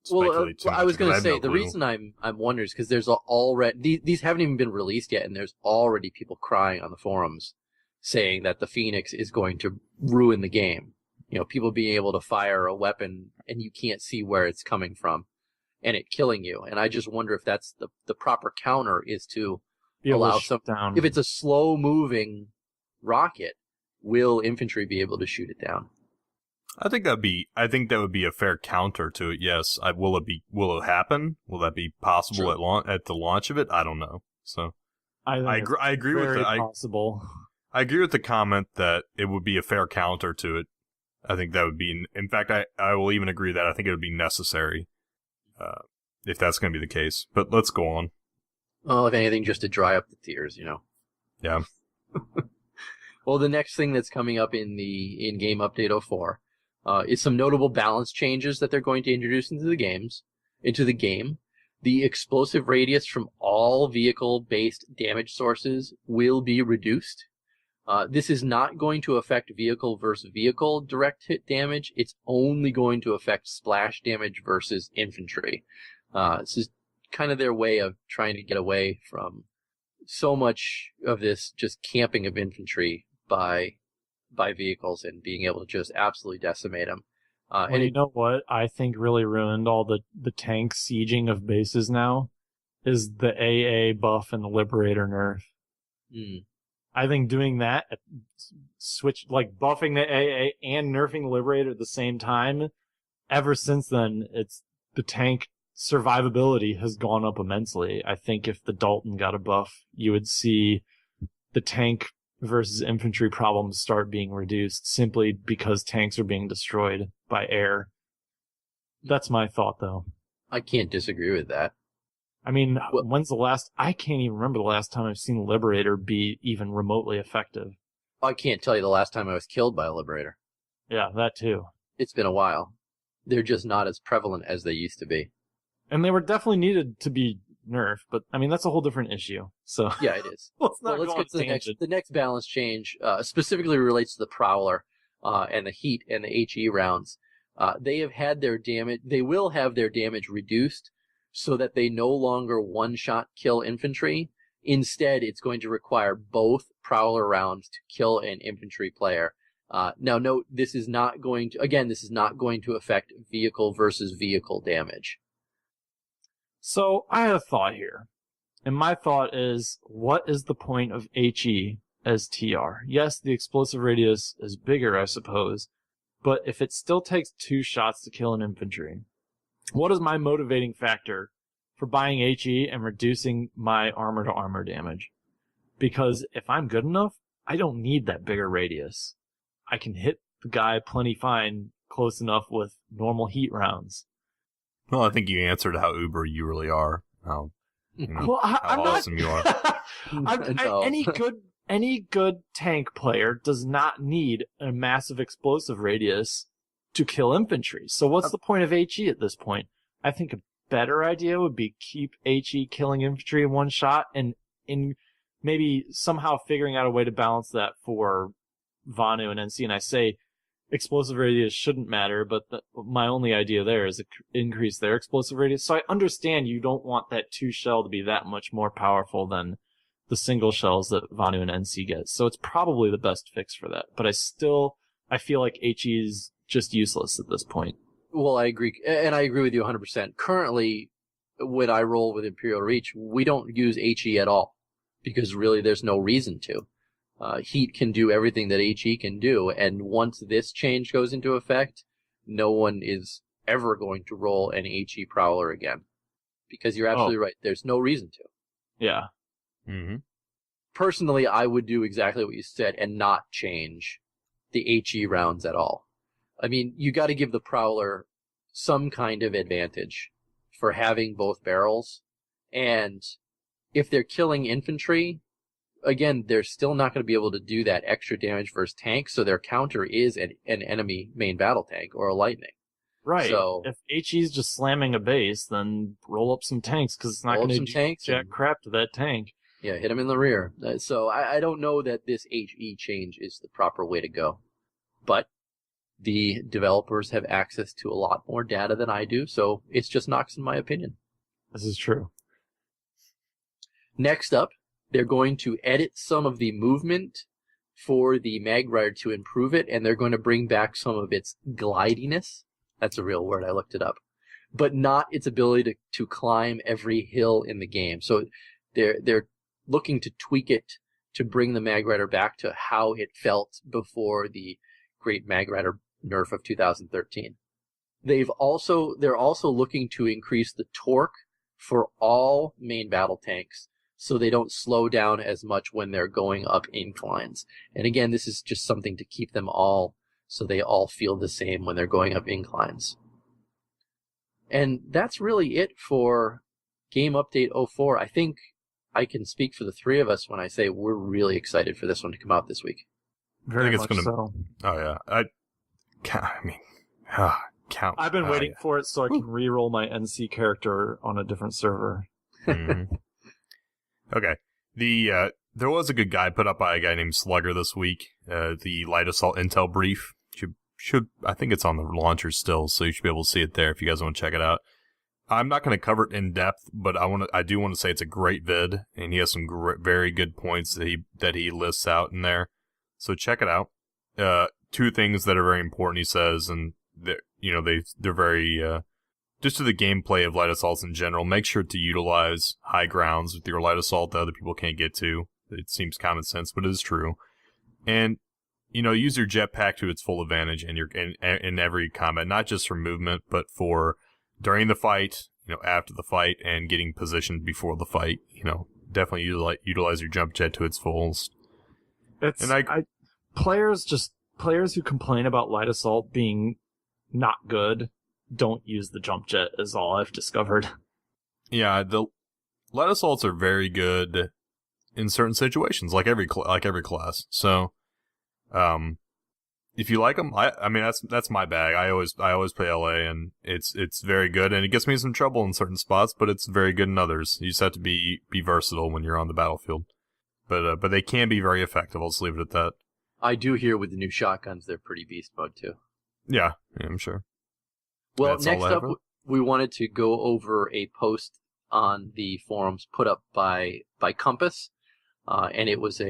speculate too much. I was going to say, no the clue. reason I'm wondering is because there's already... These haven't even been released yet, and there's already people crying on the forums saying that the Phoenix is going to ruin the game. People being able to fire a weapon and you can't see where it's coming from and it killing you. And I just wonder if that's the proper counter is to allow down. If it's a slow moving rocket, will infantry be able to shoot it down? I think that would be a fair counter to it. Yes. Will it happen? Will that be possible at the launch of it? I don't know. So I agree with that. Possible. I agree with the comment that it would be a fair counter to it. I think that would be, in fact, I will even agree that I think it would be necessary, if that's going to be the case. But let's go on. Well, if anything, just to dry up the tears, Yeah. Well, the next thing that's coming up in the in-game update 04 is some notable balance changes that they're going to introduce into the game. The explosive radius from all vehicle-based damage sources will be reduced. This is not going to affect vehicle versus vehicle direct hit damage. It's only going to affect splash damage versus infantry. This is kind of their way of trying to get away from so much of this just camping of infantry by vehicles and being able to just absolutely decimate them. And you know what I think really ruined all the tank sieging of bases now is the AA buff and the Liberator nerf. I think doing that, buffing the AA and nerfing the Liberator at the same time, ever since then, the tank survivability has gone up immensely. I think if the Dalton got a buff, you would see the tank versus infantry problems start being reduced simply because tanks are being destroyed by air. That's my thought, though. I can't disagree with that. I mean, I can't even remember the last time I've seen Liberator be even remotely effective. I can't tell you the last time I was killed by a Liberator. Yeah, that too. It's been a while. They're just not as prevalent as they used to be. And they were definitely needed to be nerfed, but I mean, that's a whole different issue. So yeah, it is. let's get to the next balance change. Specifically relates to the Prowler and the Heat and the HE rounds. They will have their damage reduced so that they no longer one-shot kill infantry. Instead, it's going to require both Prowler rounds to kill an infantry player. Now, note, this is not going to affect vehicle versus vehicle damage. So I have a thought here. And my thought is, what is the point of HE as TR? Yes, the explosive radius is bigger, I suppose, but if it still takes 2 shots to kill an infantry, what is my motivating factor for buying HE and reducing my armor-to-armor damage? Because if I'm good enough, I don't need that bigger radius. I can hit the guy plenty fine close enough with normal heat rounds. Well, I think you answered how uber you really are. How I'm awesome you are. No. Any good tank player does not need a massive explosive radius to kill infantry. So what's the point of HE at this point? I think a better idea would be keep HE killing infantry in one shot and in maybe somehow figuring out a way to balance that for Vanu and NC. And I say explosive radius shouldn't matter, but my only idea there is to increase their explosive radius. So I understand you don't want that 2 shell to be that much more powerful than the single shells that Vanu and NC get. So it's probably the best fix for that. But I feel like HE is just useless at this point. Well, I agree. And I agree with you 100%. Currently, when I roll with Imperial Reach, we don't use HE at all because really there's no reason to. Heat can do everything that HE can do, and once this change goes into effect, no one is ever going to roll an HE Prowler again. Because you're absolutely right, there's no reason to. Yeah. Mm-hmm. Personally, I would do exactly what you said and not change the HE rounds at all. I mean, you got to give the Prowler some kind of advantage for having both barrels, and if they're killing infantry, again, they're still not going to be able to do that extra damage versus tank, so their counter is an enemy main battle tank or a lightning. Right. So, if HE's just slamming a base, then roll up some tanks, because it's not going to do jack crap to that tank. Yeah, hit him in the rear. So I don't know that this HE change is the proper way to go. But the developers have access to a lot more data than I do, so it's just Noxx in my opinion. This is true. Next up, they're going to edit some of the movement for the Mag Rider to improve it, and they're going to bring back some of its glidiness. That's a real word, I looked it up. But not its ability to climb every hill in the game. So they're looking to tweak it to bring the Mag Rider back to how it felt before the Great Mag Rider nerf of 2013. They're also looking to increase the torque for all main battle tanks, so they don't slow down as much when they're going up inclines. And again, this is just something to keep them all so they all feel the same when they're going up inclines. And that's really it for Game Update 04. I think I can speak for the three of us when I say we're really excited for this one to come out this week. Very it's much gonna. so. Oh yeah, count. I've been waiting for it so I can re-roll my NC character on a different server. Mm-hmm. Okay. There was a good guide put up by a guy named Slugger this week. The Light Assault Intel Brief should I think it's on the launcher still, so you should be able to see it there if you guys want to check it out. I'm not going to cover it in depth, but I do want to say it's a great vid, and he has some very good points that he lists out in there. So check it out. Two things that are very important, he says, and they're very just to the gameplay of light assaults in general. Make sure to utilize high grounds with your light assault that other people can't get to. It seems common sense, but it is true. And use your jetpack to its full advantage in every combat, not just for movement, but for during the fight, after the fight, and getting positioned before the fight. Definitely utilize your jump jet to its fullest. Players who complain about light assault being not good don't use the jump jet, is all I've discovered. Yeah, the light assaults are very good in certain situations, like every class. So, if you like them, I mean that's my bag. I always play LA, and it's very good, and it gets me in some trouble in certain spots, but it's very good in others. You just have to be versatile when you're on the battlefield, but they can be very effective. I'll just leave it at that. I do hear with the new shotguns, they're pretty beast mode too. Yeah, I'm sure. Well, That's next up, we wanted to go over a post on the forums put up by Compass, and it was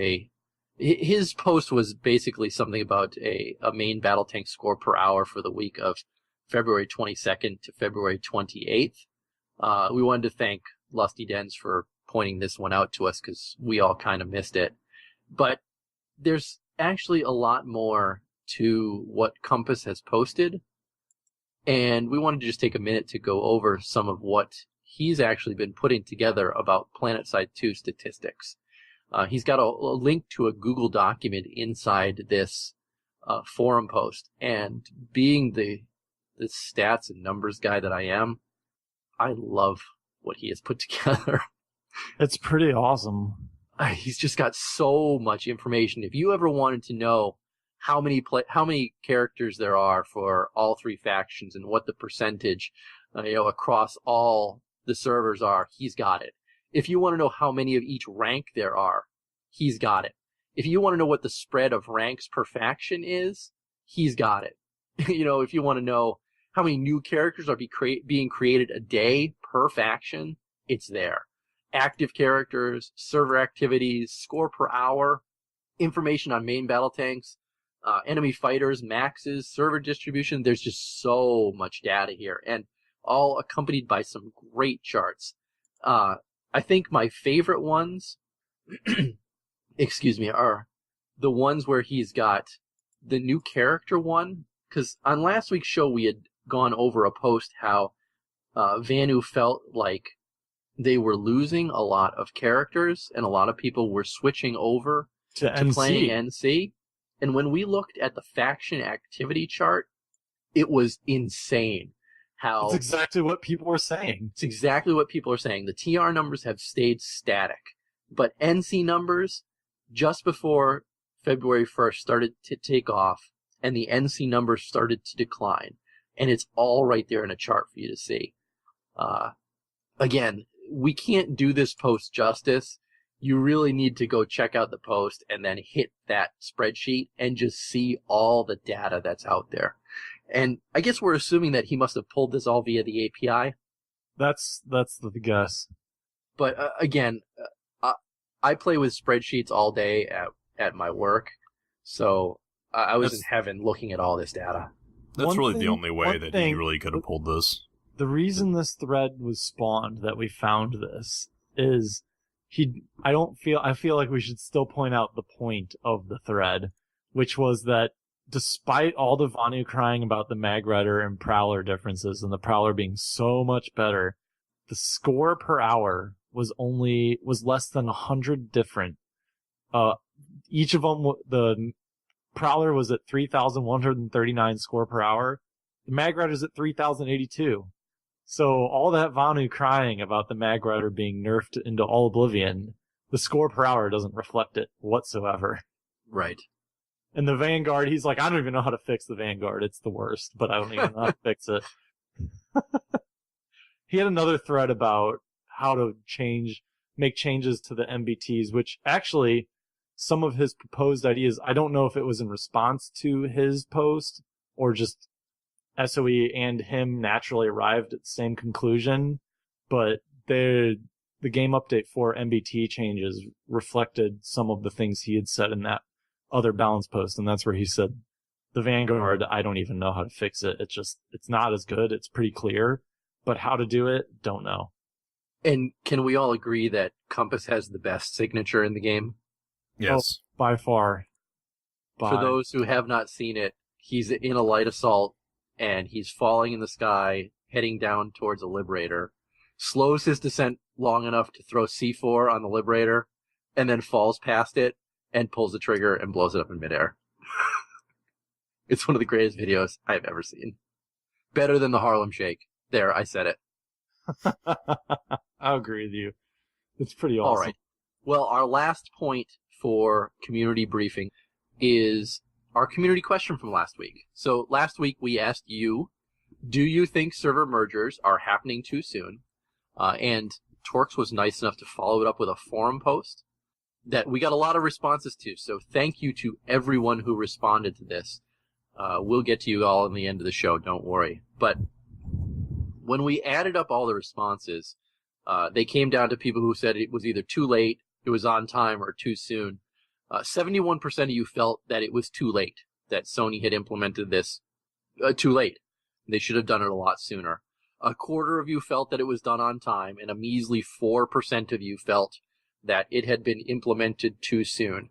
his post was basically something about a main battle tank score per hour for the week of February 22nd to February 28th. We wanted to thank Lusty Dens for pointing this one out to us because we all kind of missed it. But there's actually a lot more to what Compass has posted, and we wanted to just take a minute to go over some of what he's actually been putting together about Planetside 2 statistics. He's got a link to a Google document inside this forum post, and being the stats and numbers guy that I am, I love what he has put together. It's pretty awesome. He's just got so much information. If you ever wanted to know how many characters there are for all three factions and what the percentage across all the servers are, he's got it. If you want to know how many of each rank there are, he's got it. If you want to know what the spread of ranks per faction is, he's got it. If you want to know how many new characters are being created a day per faction, it's there. Active characters, server activities, score per hour, information on main battle tanks, enemy fighters, maxes, server distribution. There's just so much data here, and all accompanied by some great charts. I think my favorite ones, are the ones where he's got the new character one. Because on last week's show, we had gone over a post how Vanu felt like they were losing a lot of characters, and a lot of people were switching over to playing NC. And when we looked at the faction activity chart, it was insane. That's exactly what people were saying. It's exactly what people are saying. The TR numbers have stayed static, but NC numbers just before February 1st started to take off, and the NC numbers started to decline. And it's all right there in a chart for you to see. Again, we can't do this post justice. You really need to go check out the post and then hit that spreadsheet and just see all the data that's out there. And I guess we're assuming that he must have pulled this all via the API. That's the guess. But again, I play with spreadsheets all day at my work, so I was in heaven looking at all this data. That's really the only way that he really could have pulled this. The reason this thread was spawned, that we found this, is I feel like we should still point out the point of the thread, which was that despite all the Vanu crying about the Mag Rider and Prowler differences and the Prowler being so much better, the score per hour was less than 100 different. Each of them, the Prowler was at 3,139 score per hour. The Mag Rider's at 3,082. So all that Vanu crying about the Mag Rider being nerfed into all oblivion, the score per hour doesn't reflect it whatsoever. Right. And the Vanguard, he's like, I don't even know how to fix the Vanguard. It's the worst, but I don't even know how to fix it. He had another thread about how to make changes to the MBTs, which actually some of his proposed ideas, I don't know if it was in response to his post or just SOE and him naturally arrived at the same conclusion, but the game update for MBT changes reflected some of the things he had said in that other balance post, and that's where he said, the Vanguard, I don't even know how to fix it. It's not as good. It's pretty clear, but how to do it, don't know. And can we all agree that Compass has the best signature in the game? Yes. Oh, by far. For those who have not seen it, he's in a light assault, and he's falling in the sky, heading down towards a Liberator, slows his descent long enough to throw C4 on the Liberator, and then falls past it, and pulls the trigger and blows it up in midair. It's one of the greatest videos I've ever seen. Better than the Harlem Shake. There, I said it. I agree with you. It's pretty awesome. All right. Well, our last point for community briefing is our community question from last week. So last week we asked you, do you think server mergers are happening too soon? And Torkz was nice enough to follow it up with a forum post that we got a lot of responses to. So thank you to everyone who responded to this. We'll get to you all in the end of the show, don't worry. But when we added up all the responses, they came down to people who said it was either too late, it was on time, or too soon. 71% of you felt that it was too late, that Sony had implemented this too late. They should have done it a lot sooner. A quarter of you felt that it was done on time, and a measly 4% of you felt that it had been implemented too soon.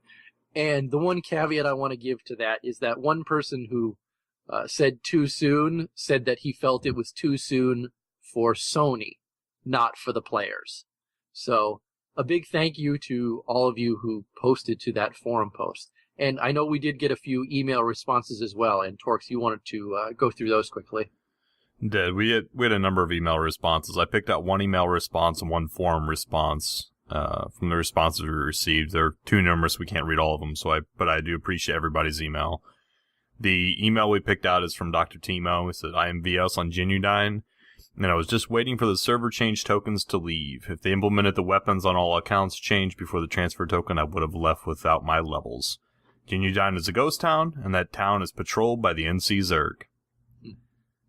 And the one caveat I want to give to that is that one person who said too soon said that he felt it was too soon for Sony, not for the players. So a big thank you to all of you who posted to that forum post. And I know we did get a few email responses as well, and Torkz, you wanted to go through those quickly. Did. We had a number of email responses. I picked out one email response and one forum response from the responses we received. They're too numerous, we can't read all of them, but I do appreciate everybody's email. The email we picked out is from Dr. Timo. It said, I am VS on Genudyne, and I was just waiting for the server change tokens to leave. If they implemented the weapons on all accounts change before the transfer token, I would have left without my levels. Genudyne is a ghost town, and that town is patrolled by the NC Zerg.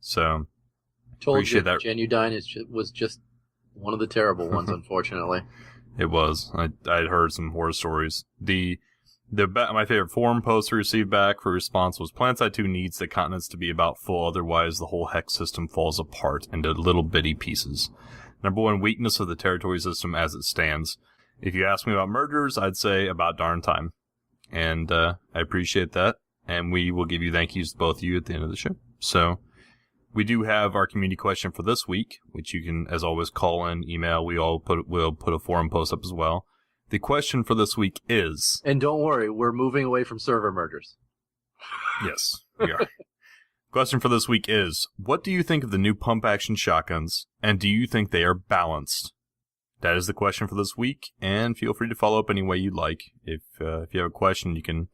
So, told you that Genudyne was just one of the terrible ones, unfortunately. It was. I'd heard some horror stories. My favorite forum post we received back for response was, Planetside 2 needs the continents to be about full, otherwise the whole hex system falls apart into little bitty pieces. Number one weakness of the territory system as it stands. If you ask me about mergers, I'd say about darn time. And I appreciate that, and we will give you thank yous to both of you at the end of the show. So, we do have our community question for this week, which you can, as always, call in, email. We'll put a forum post up as well. The question for this week is... And don't worry, we're moving away from server mergers. Yes, we are. Question for this week is, what do you think of the new pump-action shotguns, and do you think they are balanced? That is the question for this week, and feel free to follow up any way you'd like. If you have a question, you can...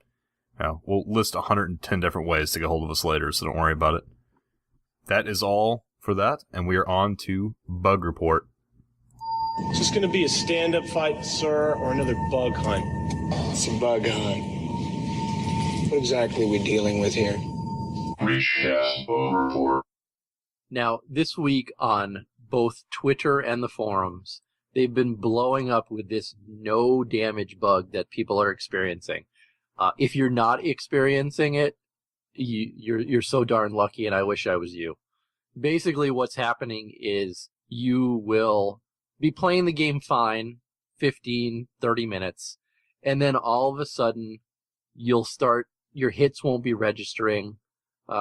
we'll list 110 different ways to get hold of us later, so don't worry about it. That is all for that, and we are on to Bug Report. Is this going to be a stand-up fight, sir, or another bug hunt? It's a bug hunt. What exactly are we dealing with here? ReachCast Bug Report. Now, this week on both Twitter and the forums, they've been blowing up with this no damage bug that people are experiencing. If you're not experiencing it, you're so darn lucky, and I wish I was you. Basically, what's happening is you will be playing the game fine, 15, 30 minutes, and then all of a sudden, your hits won't be registering.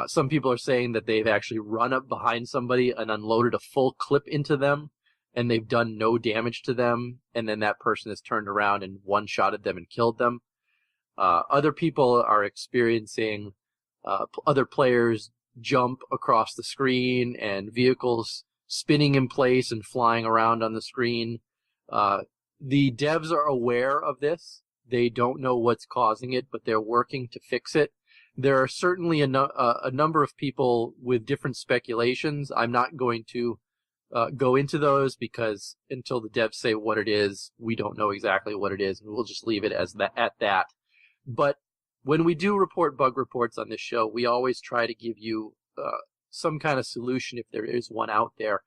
Some people are saying that they've actually run up behind somebody and unloaded a full clip into them, and they've done no damage to them, and then that person has turned around and one-shotted them and killed them. Other people are experiencing other players jump across the screen and vehicles spinning in place and flying around on the screen. The devs are aware of this. They don't know what's causing it, but they're working to fix it. There are certainly a number of people with different speculations. I'm not going to go into those because until the devs say what it is, we don't know exactly what it is, and we'll just leave it as at that. But when we do report bug reports on this show, we always try to give you some kind of solution if there is one out there.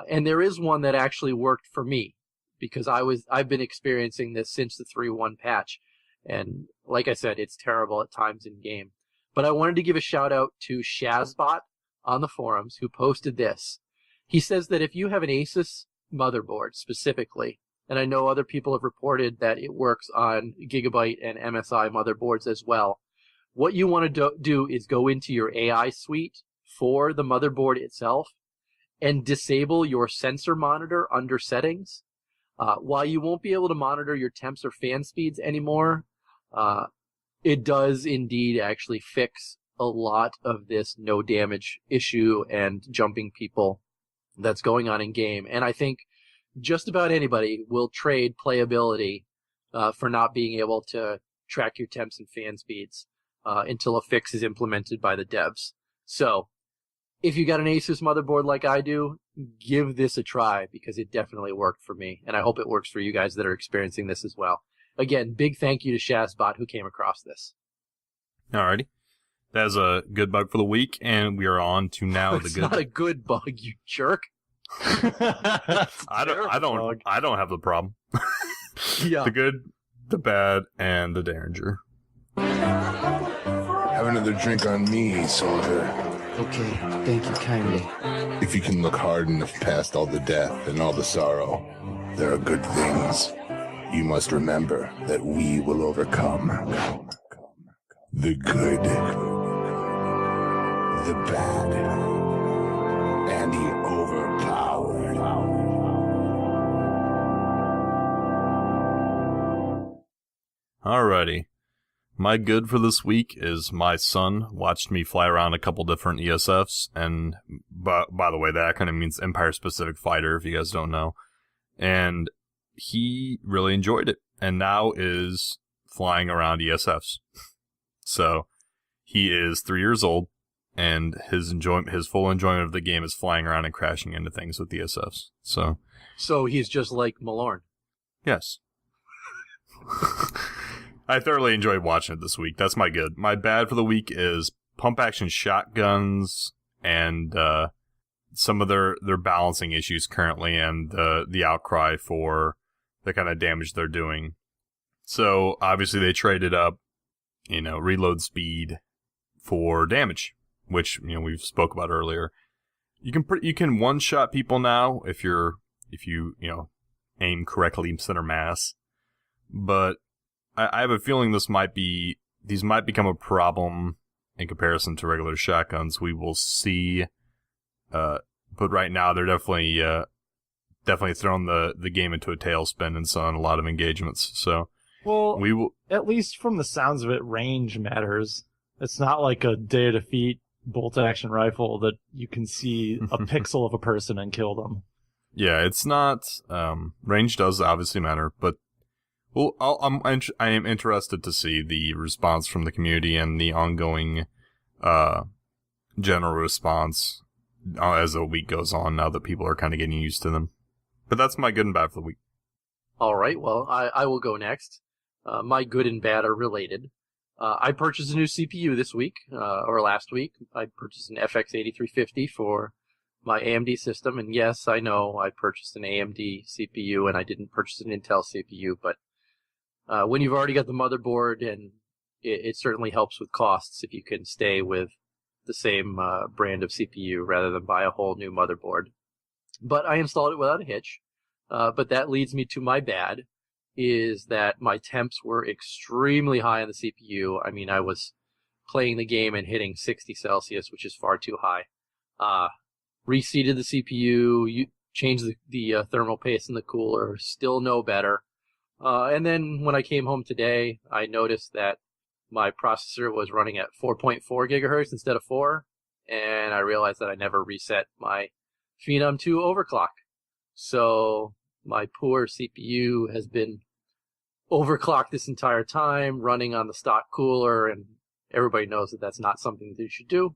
And there is one that actually worked for me because I've been experiencing this since the 3.1 patch. And like I said, it's terrible at times in game. But I wanted to give a shout out to Shazbot on the forums who posted this. He says that if you have an Asus motherboard specifically, and I know other people have reported that it works on Gigabyte and MSI motherboards as well, what you want to do is go into your AI suite for the motherboard itself and disable your sensor monitor under settings. While you won't be able to monitor your temps or fan speeds anymore, it does indeed actually fix a lot of this no damage issue and jumping people that's going on in game. And I think just about anybody will trade playability for not being able to track your temps and fan speeds until a fix is implemented by the devs. So if you got an Asus motherboard like I do, give this a try because it definitely worked for me. And I hope it works for you guys that are experiencing this as well. Again, big thank you to Shazbot who came across this. Alrighty. That's a good bug for the week, and we are on to now the It's good. not a good bug, you jerk. I don't have the problem. Yeah. The good, the bad, and the Deringer. Have another drink on me, soldier. Okay, thank you kindly. If you can look hard enough past all the death and all the sorrow, there are good things. You must remember that we will overcome the good, the bad, and the overpowered. Alrighty. My good for this week is my son watched me fly around a couple different ESFs, and by the way, that kind of means Empire Specific Fighter, if you guys don't know. And he really enjoyed it, and now is flying around ESFs. So he is 3 years old, and his full enjoyment of the game is flying around and crashing into things with ESFs. So he's just like Malorn. Yes. I thoroughly enjoyed watching it this week. That's my good. My bad for the week is pump action shotguns and some of their balancing issues currently, and the outcry for the kind of damage they're doing. So obviously they traded up, reload speed for damage, which we've spoke about earlier. You can one shot people now if you aim correctly center mass, but I have a feeling these might become a problem in comparison to regular shotguns. We will see, but right now they're definitely throwing the game into a tailspin and so on a lot of engagements. So, well, we will, at least from the sounds of it, range matters. It's not like a day to defeat bolt action rifle that you can see a pixel of a person and kill them. Yeah, it's not. Range does obviously matter, but well, I am interested to see the response from the community and the ongoing general response as the week goes on, now that people are kind of getting used to them. But that's my good and bad for the week. All right, well, I will go next. My good and bad are related. I purchased a new CPU this week, or last week. I purchased an FX 8350 for my AMD system, and yes, I know I purchased an AMD CPU and I didn't purchase an Intel CPU, but when you've already got the motherboard, and it certainly helps with costs if you can stay with the same brand of CPU rather than buy a whole new motherboard. But I installed it without a hitch. But that leads me to my bad, is that my temps were extremely high on the CPU. I mean, I was playing the game and hitting 60 Celsius, which is far too high. Reseated the CPU, you changed the thermal paste in the cooler, still no better. And then when I came home today, I noticed that my processor was running at 4.4 gigahertz instead of 4, and I realized that I never reset my Phenom 2 overclock. So my poor CPU has been overclocked this entire time, running on the stock cooler, and everybody knows that that's not something that you should do.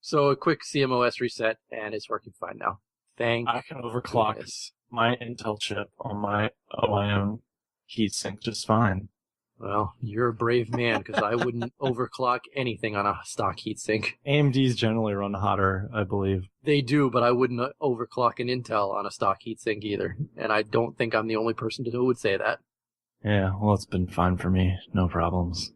So a quick CMOS reset, and it's working fine now. I can overclock my Intel chip on my OIM heatsink just fine. Well, you're a brave man, because I wouldn't overclock anything on a stock heatsink. AMDs generally run hotter, I believe. They do, but I wouldn't overclock an Intel on a stock heatsink either. And I don't think I'm the only person who would say that. Yeah, well, it's been fine for me. No problems.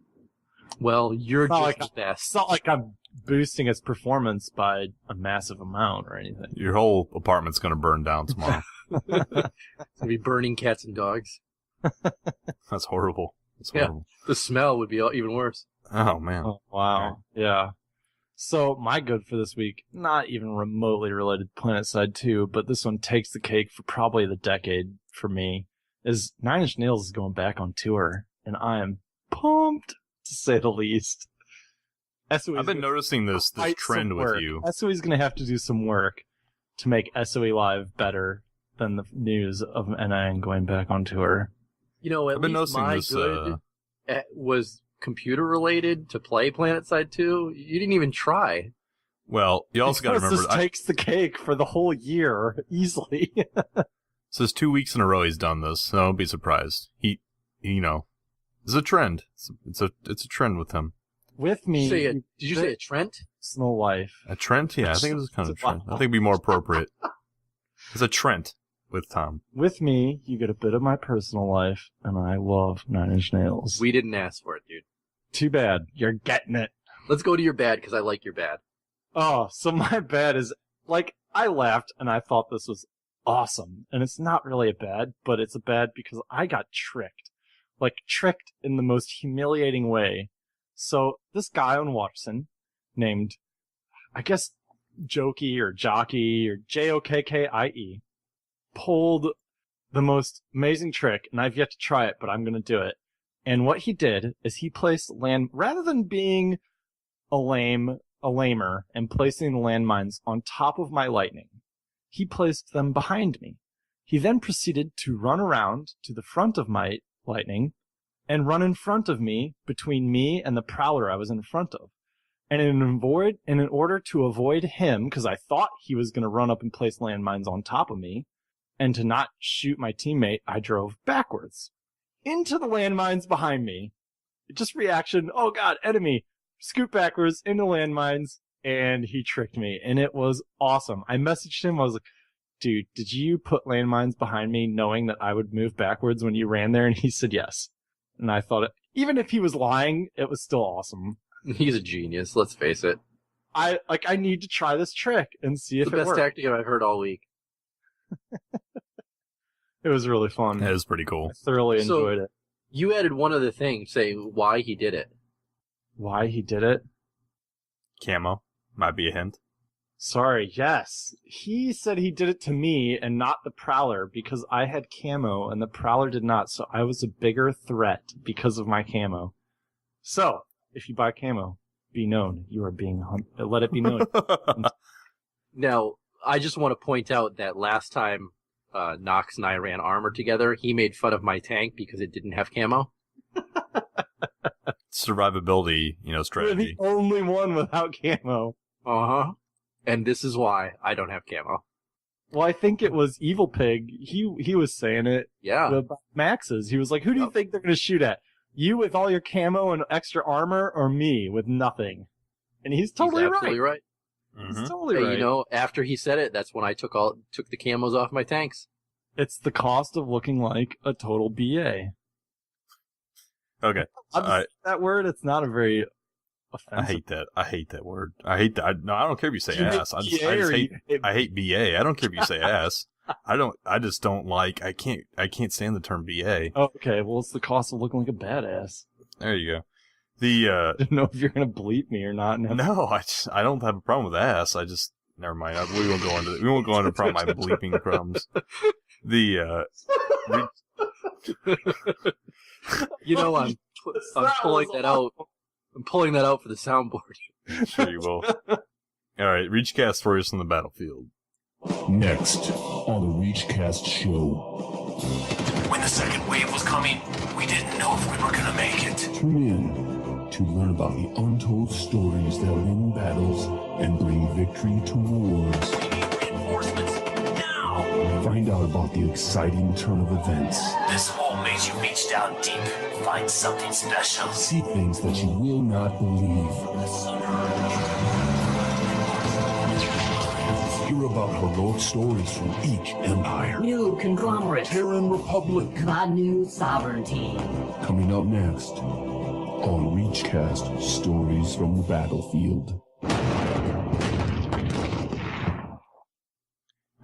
Well, you're It's not just like the best. It's not like I'm boosting its performance by a massive amount or anything. Your whole apartment's going to burn down tomorrow. It's going to be burning cats and dogs. That's horrible. That's Yeah, horrible. the smell would be even worse. Oh, man. Oh, wow. Yeah. So my good for this week, not even remotely related to Planetside 2, but this one takes the cake for probably the decade for me, is Nine Inch Nails is going back on tour, and I am pumped, to say the least. I've been noticing this trend with you. SOE's going to have to do some work to make SOE Live better than the news of NIN going back on tour. You know, I've been noticing my this, good was computer related to play Planetside 2. You didn't even try. Well, you also got to remember... This takes the cake for the whole year, easily. So it's 2 weeks in a row he's done this, so don't be surprised. He you know, it's a trend. It's a trend with him. With me... Did you say a Trent? Personal life. A Trent? Yeah, I think it was kind of a trend. I think it'd be more appropriate. It's a Trent with Tom. With me, you get a bit of my personal life, and I love Nine Inch Nails. We didn't ask for it, dude. Too bad. You're getting it. Let's go to your bad, because I like your bad. Oh, so my bad is, like, I laughed, and I thought this was awesome. And it's not really a bad, but it's a bad because I got tricked. Like, tricked in the most humiliating way. So, this guy on Watson, named, I guess, Jokey or Jockey or Jokkie, pulled the most amazing trick, and I've yet to try it, but I'm going to do it. And what he did is he placed rather than being a lamer and placing the landmines on top of my lightning, he placed them behind me. He then proceeded to run around to the front of my lightning and run in front of me, between me and the prowler I was in front of. And in order to avoid him, because I thought he was going to run up and place landmines on top of me, and to not shoot my teammate, I drove backwards into the landmines behind me. Just reaction, oh god, enemy, scoot backwards into landmines, and he tricked me, and it was awesome. I messaged him, I was like, dude, did you put landmines behind me knowing that I would move backwards when you ran there? And he said yes. And I thought, even if he was lying, it was still awesome. He's a genius, let's face it. I need to try this trick and see if it works. It's the best tactic I've heard all week. It was really fun. It was pretty cool. I thoroughly enjoyed it. You added one other thing, say why he did it. Why he did it? Camo. Might be a hint. Sorry, yes. He said he did it to me and not the Prowler because I had camo and the Prowler did not, so I was a bigger threat because of my camo. So, if you buy camo, be known. You are being hunted. Let it be known. Now, I just want to point out that last time Noxx and I ran armor together, he made fun of my tank because it didn't have camo. Survivability, strategy. You're the only one without camo. Uh-huh. And this is why I don't have camo. Well, I think it was Evil Pig. He was saying it. Yeah. About Max's. He was like, who do you think they're going to shoot at? You with all your camo and extra armor, or me with nothing? And he's totally right. Absolutely right. Mm-hmm. He's totally right. After he said it, that's when I took the camos off my tanks. It's the cost of looking like a total BA. Okay. That word, it's not a very offensive. I hate that word. I hate that. No, I don't care if you say ass. I hate BA. I don't care if you say ass. I just don't like, I can't stand the term BA. Okay, well, it's the cost of looking like a badass. There you go. I don't know if you're going to bleep me or not. No, I don't have a problem with ass. Never mind. We won't go into problem my bleeping problems. I'm pulling that out. I'm pulling that out for the soundboard. Sure you will. All right, ReachCast for us on the battlefield. Next on the ReachCast show. When the second wave was coming, we didn't know if we were gonna make it. Tune in to learn about the untold stories that win battles and bring victory to wars. We need reinforcements now! Find out about the exciting turn of events. This hole made you reach down deep, find something special. See things that you will not believe. Hear about heroic stories from each empire. New conglomerate. Terran Republic. The new sovereignty. Coming up next on ReachCast, Stories from the Battlefield.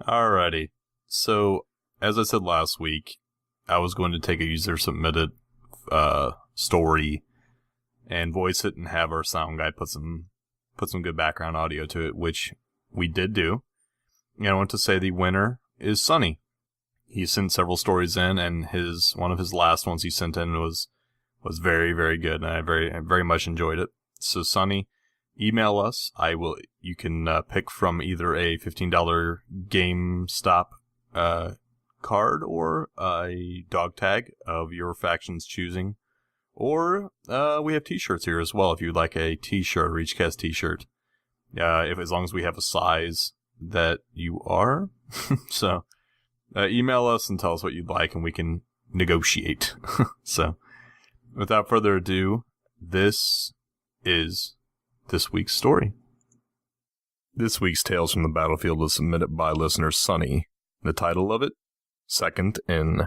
Alrighty. So, as I said last week, I was going to take a user-submitted story and voice it and have our sound guy put some good background audio to it, which we did do. And I want to say the winner is Sonny. He sent several stories in, and one of his last ones he sent in was very, very good, and I very much enjoyed it. So Sonny, email us. You can pick from either a $15 GameStop card or a dog tag of your faction's choosing. Or we have t-shirts here as well if you'd like a t-shirt, a ReachCast t-shirt. As long as we have a size that you are. So email us and tell us what you'd like and we can negotiate. So without further ado, this is this week's story. This week's Tales from the Battlefield was submitted by listener Sonny. The title of it, Second In.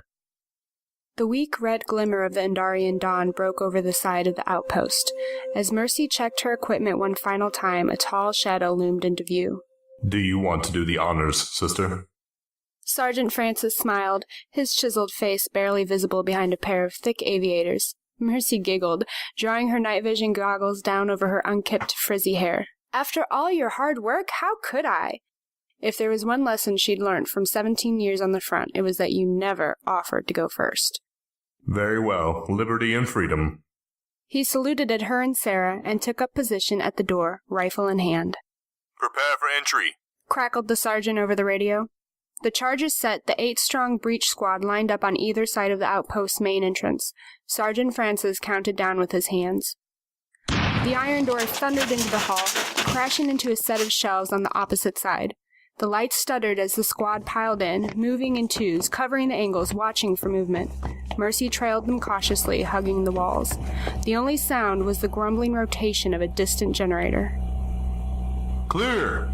The weak red glimmer of the Endarian dawn broke over the side of the outpost. As Mercy checked her equipment one final time, a tall shadow loomed into view. Do you want to do the honors, sister? Sergeant Francis smiled, his chiseled face barely visible behind a pair of thick aviators. Mercy giggled, drawing her night vision goggles down over her unkempt, frizzy hair. After all your hard work, how could I? If there was one lesson she'd learned from 17 years on the front, it was that you never offered to go first. Very well. Liberty and freedom. He saluted at her and Sarah and took up position at the door, rifle in hand. Prepare for entry, crackled the sergeant over the radio. The charges set, the 8-strong breach squad lined up on either side of the outpost's main entrance. Sergeant Francis counted down with his hands. The iron door thundered into the hall, crashing into a set of shelves on the opposite side. The lights stuttered as the squad piled in, moving in twos, covering the angles, watching for movement. Mercy trailed them cautiously, hugging the walls. The only sound was the grumbling rotation of a distant generator. Clear!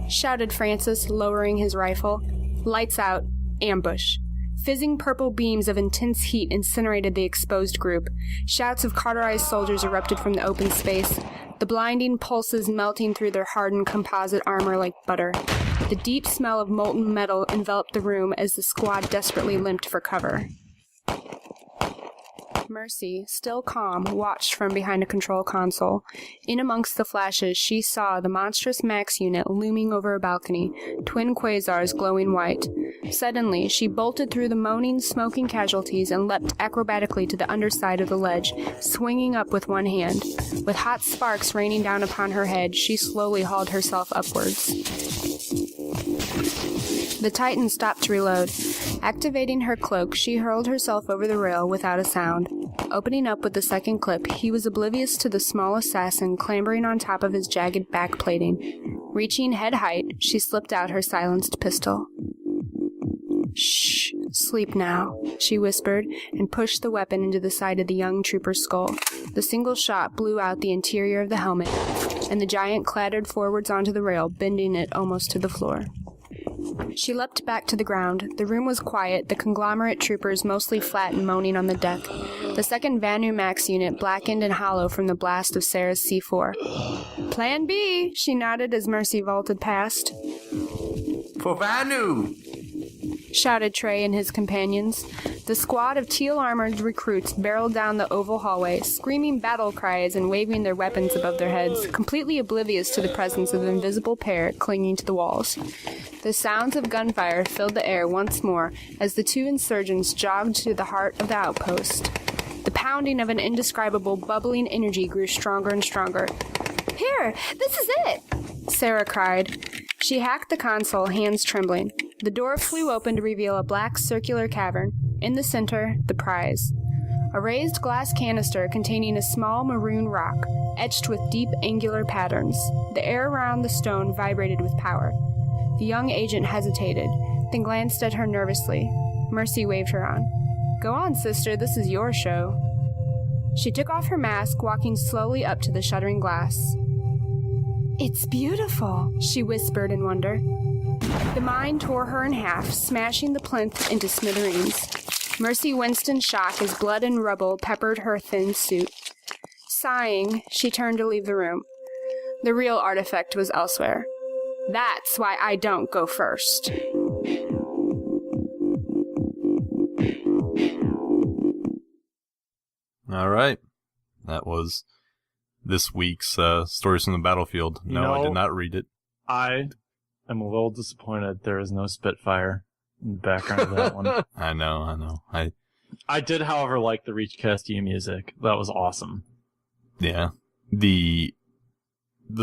Shouted Francis, lowering his rifle. Lights out. Ambush. Fizzing purple beams of intense heat incinerated the exposed group. Shouts of cauterized soldiers erupted from the open space, the blinding pulses melting through their hardened composite armor like butter. The deep smell of molten metal enveloped the room as the squad desperately limped for cover. Mercy, still calm, watched from behind a control console. In amongst the flashes, she saw the monstrous Max unit looming over a balcony, twin quasars glowing white. Suddenly, she bolted through the moaning, smoking casualties and leapt acrobatically to the underside of the ledge, swinging up with one hand. With hot sparks raining down upon her head, she slowly hauled herself upwards. The Titan stopped to reload. Activating her cloak, she hurled herself over the rail without a sound. Opening up with the second clip, he was oblivious to the small assassin clambering on top of his jagged backplating. Reaching head height, she slipped out her silenced pistol. "Shh, sleep now," she whispered, and pushed the weapon into the side of the young trooper's skull. The single shot blew out the interior of the helmet, and the giant clattered forwards onto the rail, bending it almost to the floor. She leapt back to the ground. The room was quiet, the conglomerate troopers mostly flat and moaning on the deck. The second Vanu Max unit blackened and hollow from the blast of Sarah's C4. "Plan B," she nodded as Mercy vaulted past. "For Vanu!" shouted Trey and his companions. The squad of teal-armored recruits barreled down the oval hallway, screaming battle cries and waving their weapons above their heads, completely oblivious to the presence of the invisible pair clinging to the walls. The sounds of gunfire filled the air once more as the two insurgents jogged to the heart of the outpost. The pounding of an indescribable, bubbling energy grew stronger and stronger. "Here! This is it!" Sarah cried. She hacked the console, hands trembling. The door flew open to reveal a black circular cavern. In the center, the prize. A raised glass canister containing a small maroon rock, etched with deep angular patterns. The air around the stone vibrated with power. The young agent hesitated, then glanced at her nervously. Mercy waved her on. Go on, sister, this is your show. She took off her mask, walking slowly up to the shuttering glass. It's beautiful, she whispered in wonder. The mine tore her in half, smashing the plinth into smithereens. Mercy winced in shock as blood and rubble peppered her thin suit. Sighing, she turned to leave the room. The real artifact was elsewhere. That's why I don't go first. All right. That was this week's Stories from the Battlefield. No, I did not read it. I am a little disappointed there is no Spitfire in the background of that one. I know. I did, however, like the ReachCast music. That was awesome. Yeah. The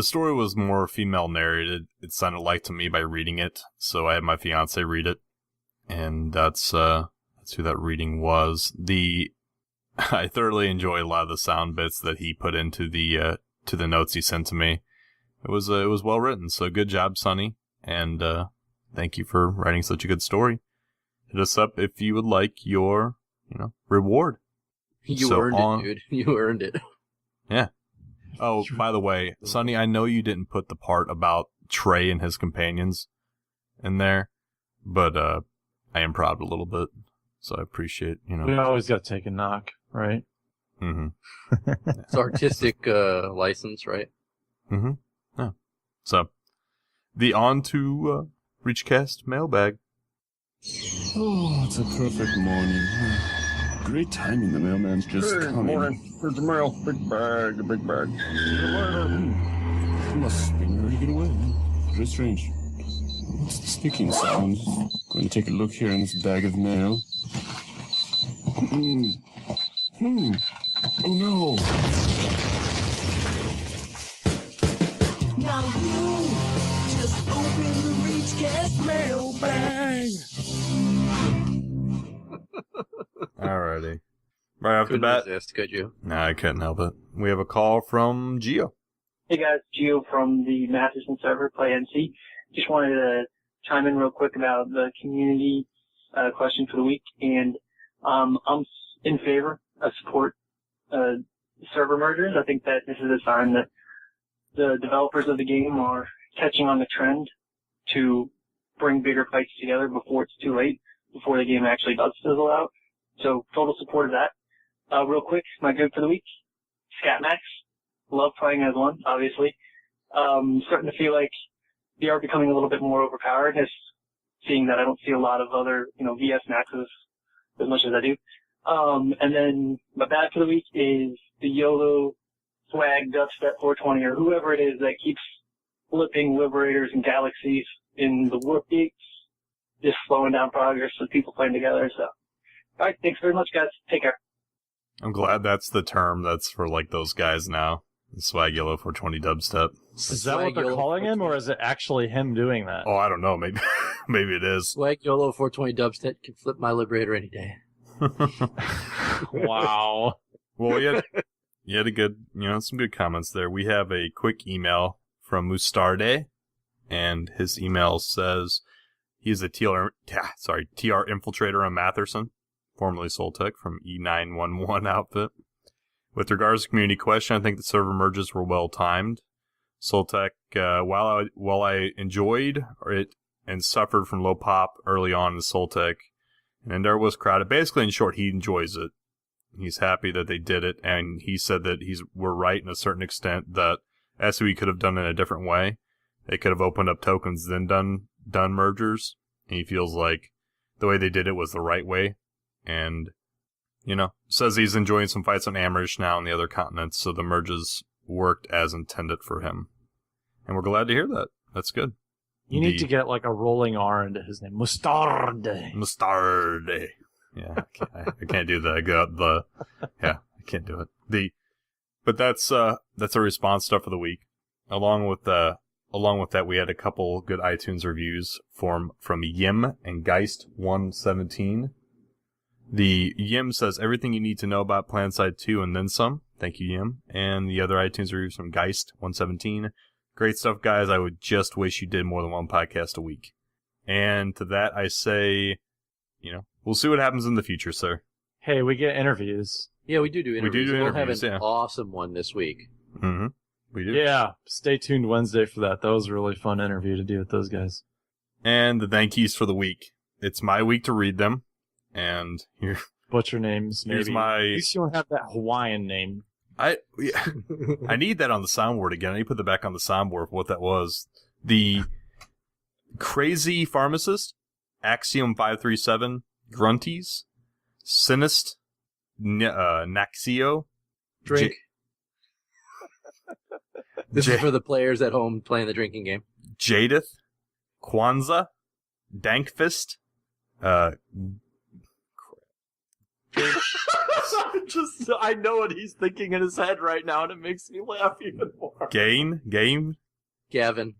story was more female narrated. It sounded like to me by reading it, so I had my fiance read it, and that's who that reading was. I thoroughly enjoy a lot of the sound bits that he put into the notes he sent to me. It was well written, so good job, Sonny, and thank you for writing such a good story. Hit us up if you would like your, reward. You earned it, dude. You earned it. Yeah. Oh, by the way, Sonny, I know you didn't put the part about Trey and his companions in there, but I am proud a little bit, so I appreciate, We always got to take a knock, right? Mm-hmm. It's artistic license, right? Mm-hmm. Yeah. So, on to ReachCast mailbag. Oh, it's a perfect morning. Great timing, the mailman's just coming. Morning. Here's the mail. Big bag, big bag. He must be ready to get away. Very strange. What's the sticking sound? Going to take a look here in this bag of mail. Oh no! Now you just open the ReachCast mailbag. Alrighty. Right off the bat. Could you? Nah, I couldn't help it. We have a call from Gio. Hey guys, Gio from the Masterson server, Play NC. Just wanted to chime in real quick about the community question for the week, and I'm in favor of support server mergers. I think that this is a sign that the developers of the game are catching on the trend to bring bigger fights together before it's too late, before the game actually does fizzle out. So total support of that. Real quick, my good for the week, Scatmax. Love playing as one, obviously. Starting to feel like they are becoming a little bit more overpowered, seeing that I don't see a lot of other, VS Maxes as much as I do. And then my bad for the week is the YOLO swag Dubstep 420 or whoever it is that keeps flipping Liberators and Galaxies in the warp gates, just slowing down progress with people playing together. So, all right, thanks very much, guys. Take care. I'm glad that's the term that's for those guys now. Swag Yellow 420 Dubstep. Is that what they're calling him, or is it actually him doing that? Oh, I don't know. Maybe it is. Swag YOLO 420 Dubstep can flip my Liberator any day. Wow. Well, you had a good, some good comments there. We have a quick email from Mustarde, and his email says he's a TR infiltrator on Matherson, formerly Soltech from E911 outfit. With regards to community question, I think the server merges were well timed. Soltech, while I enjoyed it and suffered from low pop early on in Soltech, and there was crowded. Basically, in short, he enjoys it. He's happy that they did it, and he said that we're right in a certain extent that SOE could have done it in a different way. They could have opened up tokens, then done mergers. And he feels like the way they did it was the right way. And, says he's enjoying some fights on Amerish now on the other continents, so the merges worked as intended for him. And we're glad to hear that. That's good. You need to get a rolling R into his name. Mustarde. Mustarde. Yeah, I can't do that. I can't do it. But that's our response stuff for the week. Along with that, we had a couple good iTunes reviews from Yim and Geist 117. The Yim says everything you need to know about Planetside 2 and then some. Thank you, Yim. And the other iTunes reviews from Geist117. Great stuff, guys. I would just wish you did more than one podcast a week. And to that, I say, we'll see what happens in the future, sir. Hey, we get interviews. Yeah, we do interviews. We'll have an yeah. awesome one this week. Mm-hmm. We do. Yeah, stay tuned Wednesday for that. That was a really fun interview to do with those guys. And the thank yous for the week. It's my week to read them. And here. Butcher names, maybe. Here's my... At least you don't have that Hawaiian name. I need that on the soundboard again. I need to put that back on the soundboard for what that was. The Crazy Pharmacist, Axiom 537, Grunties, Sinist, Naxio. Drink. This is for the players at home playing the drinking game. Jadith, Kwanzaa, Dankfist, I know what he's thinking in his head right now, and it makes me laugh even more. Gavin. Drink.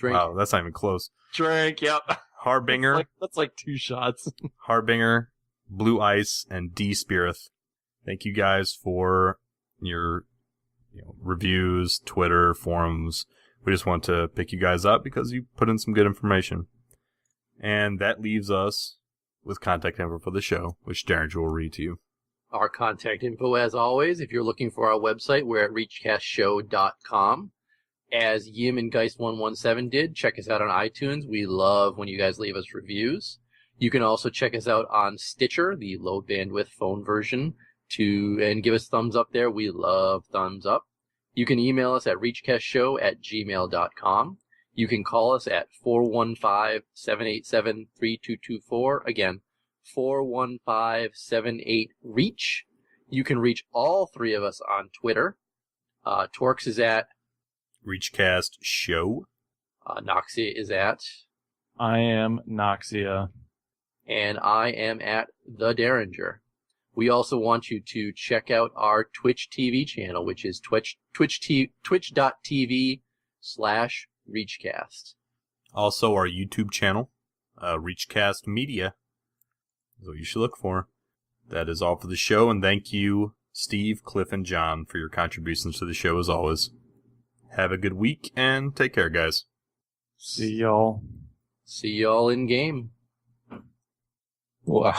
Wow, that's not even close. Drink, yep. Harbinger. That's like 2 shots. Harbinger, Blue Ice, and D Spirith. Thank you guys for your reviews, Twitter, forums. We just want to pick you guys up because you put in some good information. And that leaves us with contact info for the show, which Deringer will read to you. Our contact info, as always, if you're looking for our website, we're at reachcastshow.com. As Yim and Geist117 did, check us out on iTunes. We love when you guys leave us reviews. You can also check us out on Stitcher, the low bandwidth phone version, and give us thumbs up there. We love thumbs up. You can email us at reachcastshow@gmail.com. You can call us at 415-787-3224. Again, 415-78-REACH. You can reach all 3 of us on Twitter. Torkz is at ReachCast Show. Noxx is at I am Noxia. And I am at the Deringer. We also want you to check out our Twitch TV channel, which is twitch.tv/ReachCast. Also our YouTube channel, ReachCast Media, is what you should look for. That is all for the show, and thank you, Steve, Cliff, and John, for your contributions to the show as always. Have a good week, and take care, guys. See y'all. See y'all in game. What?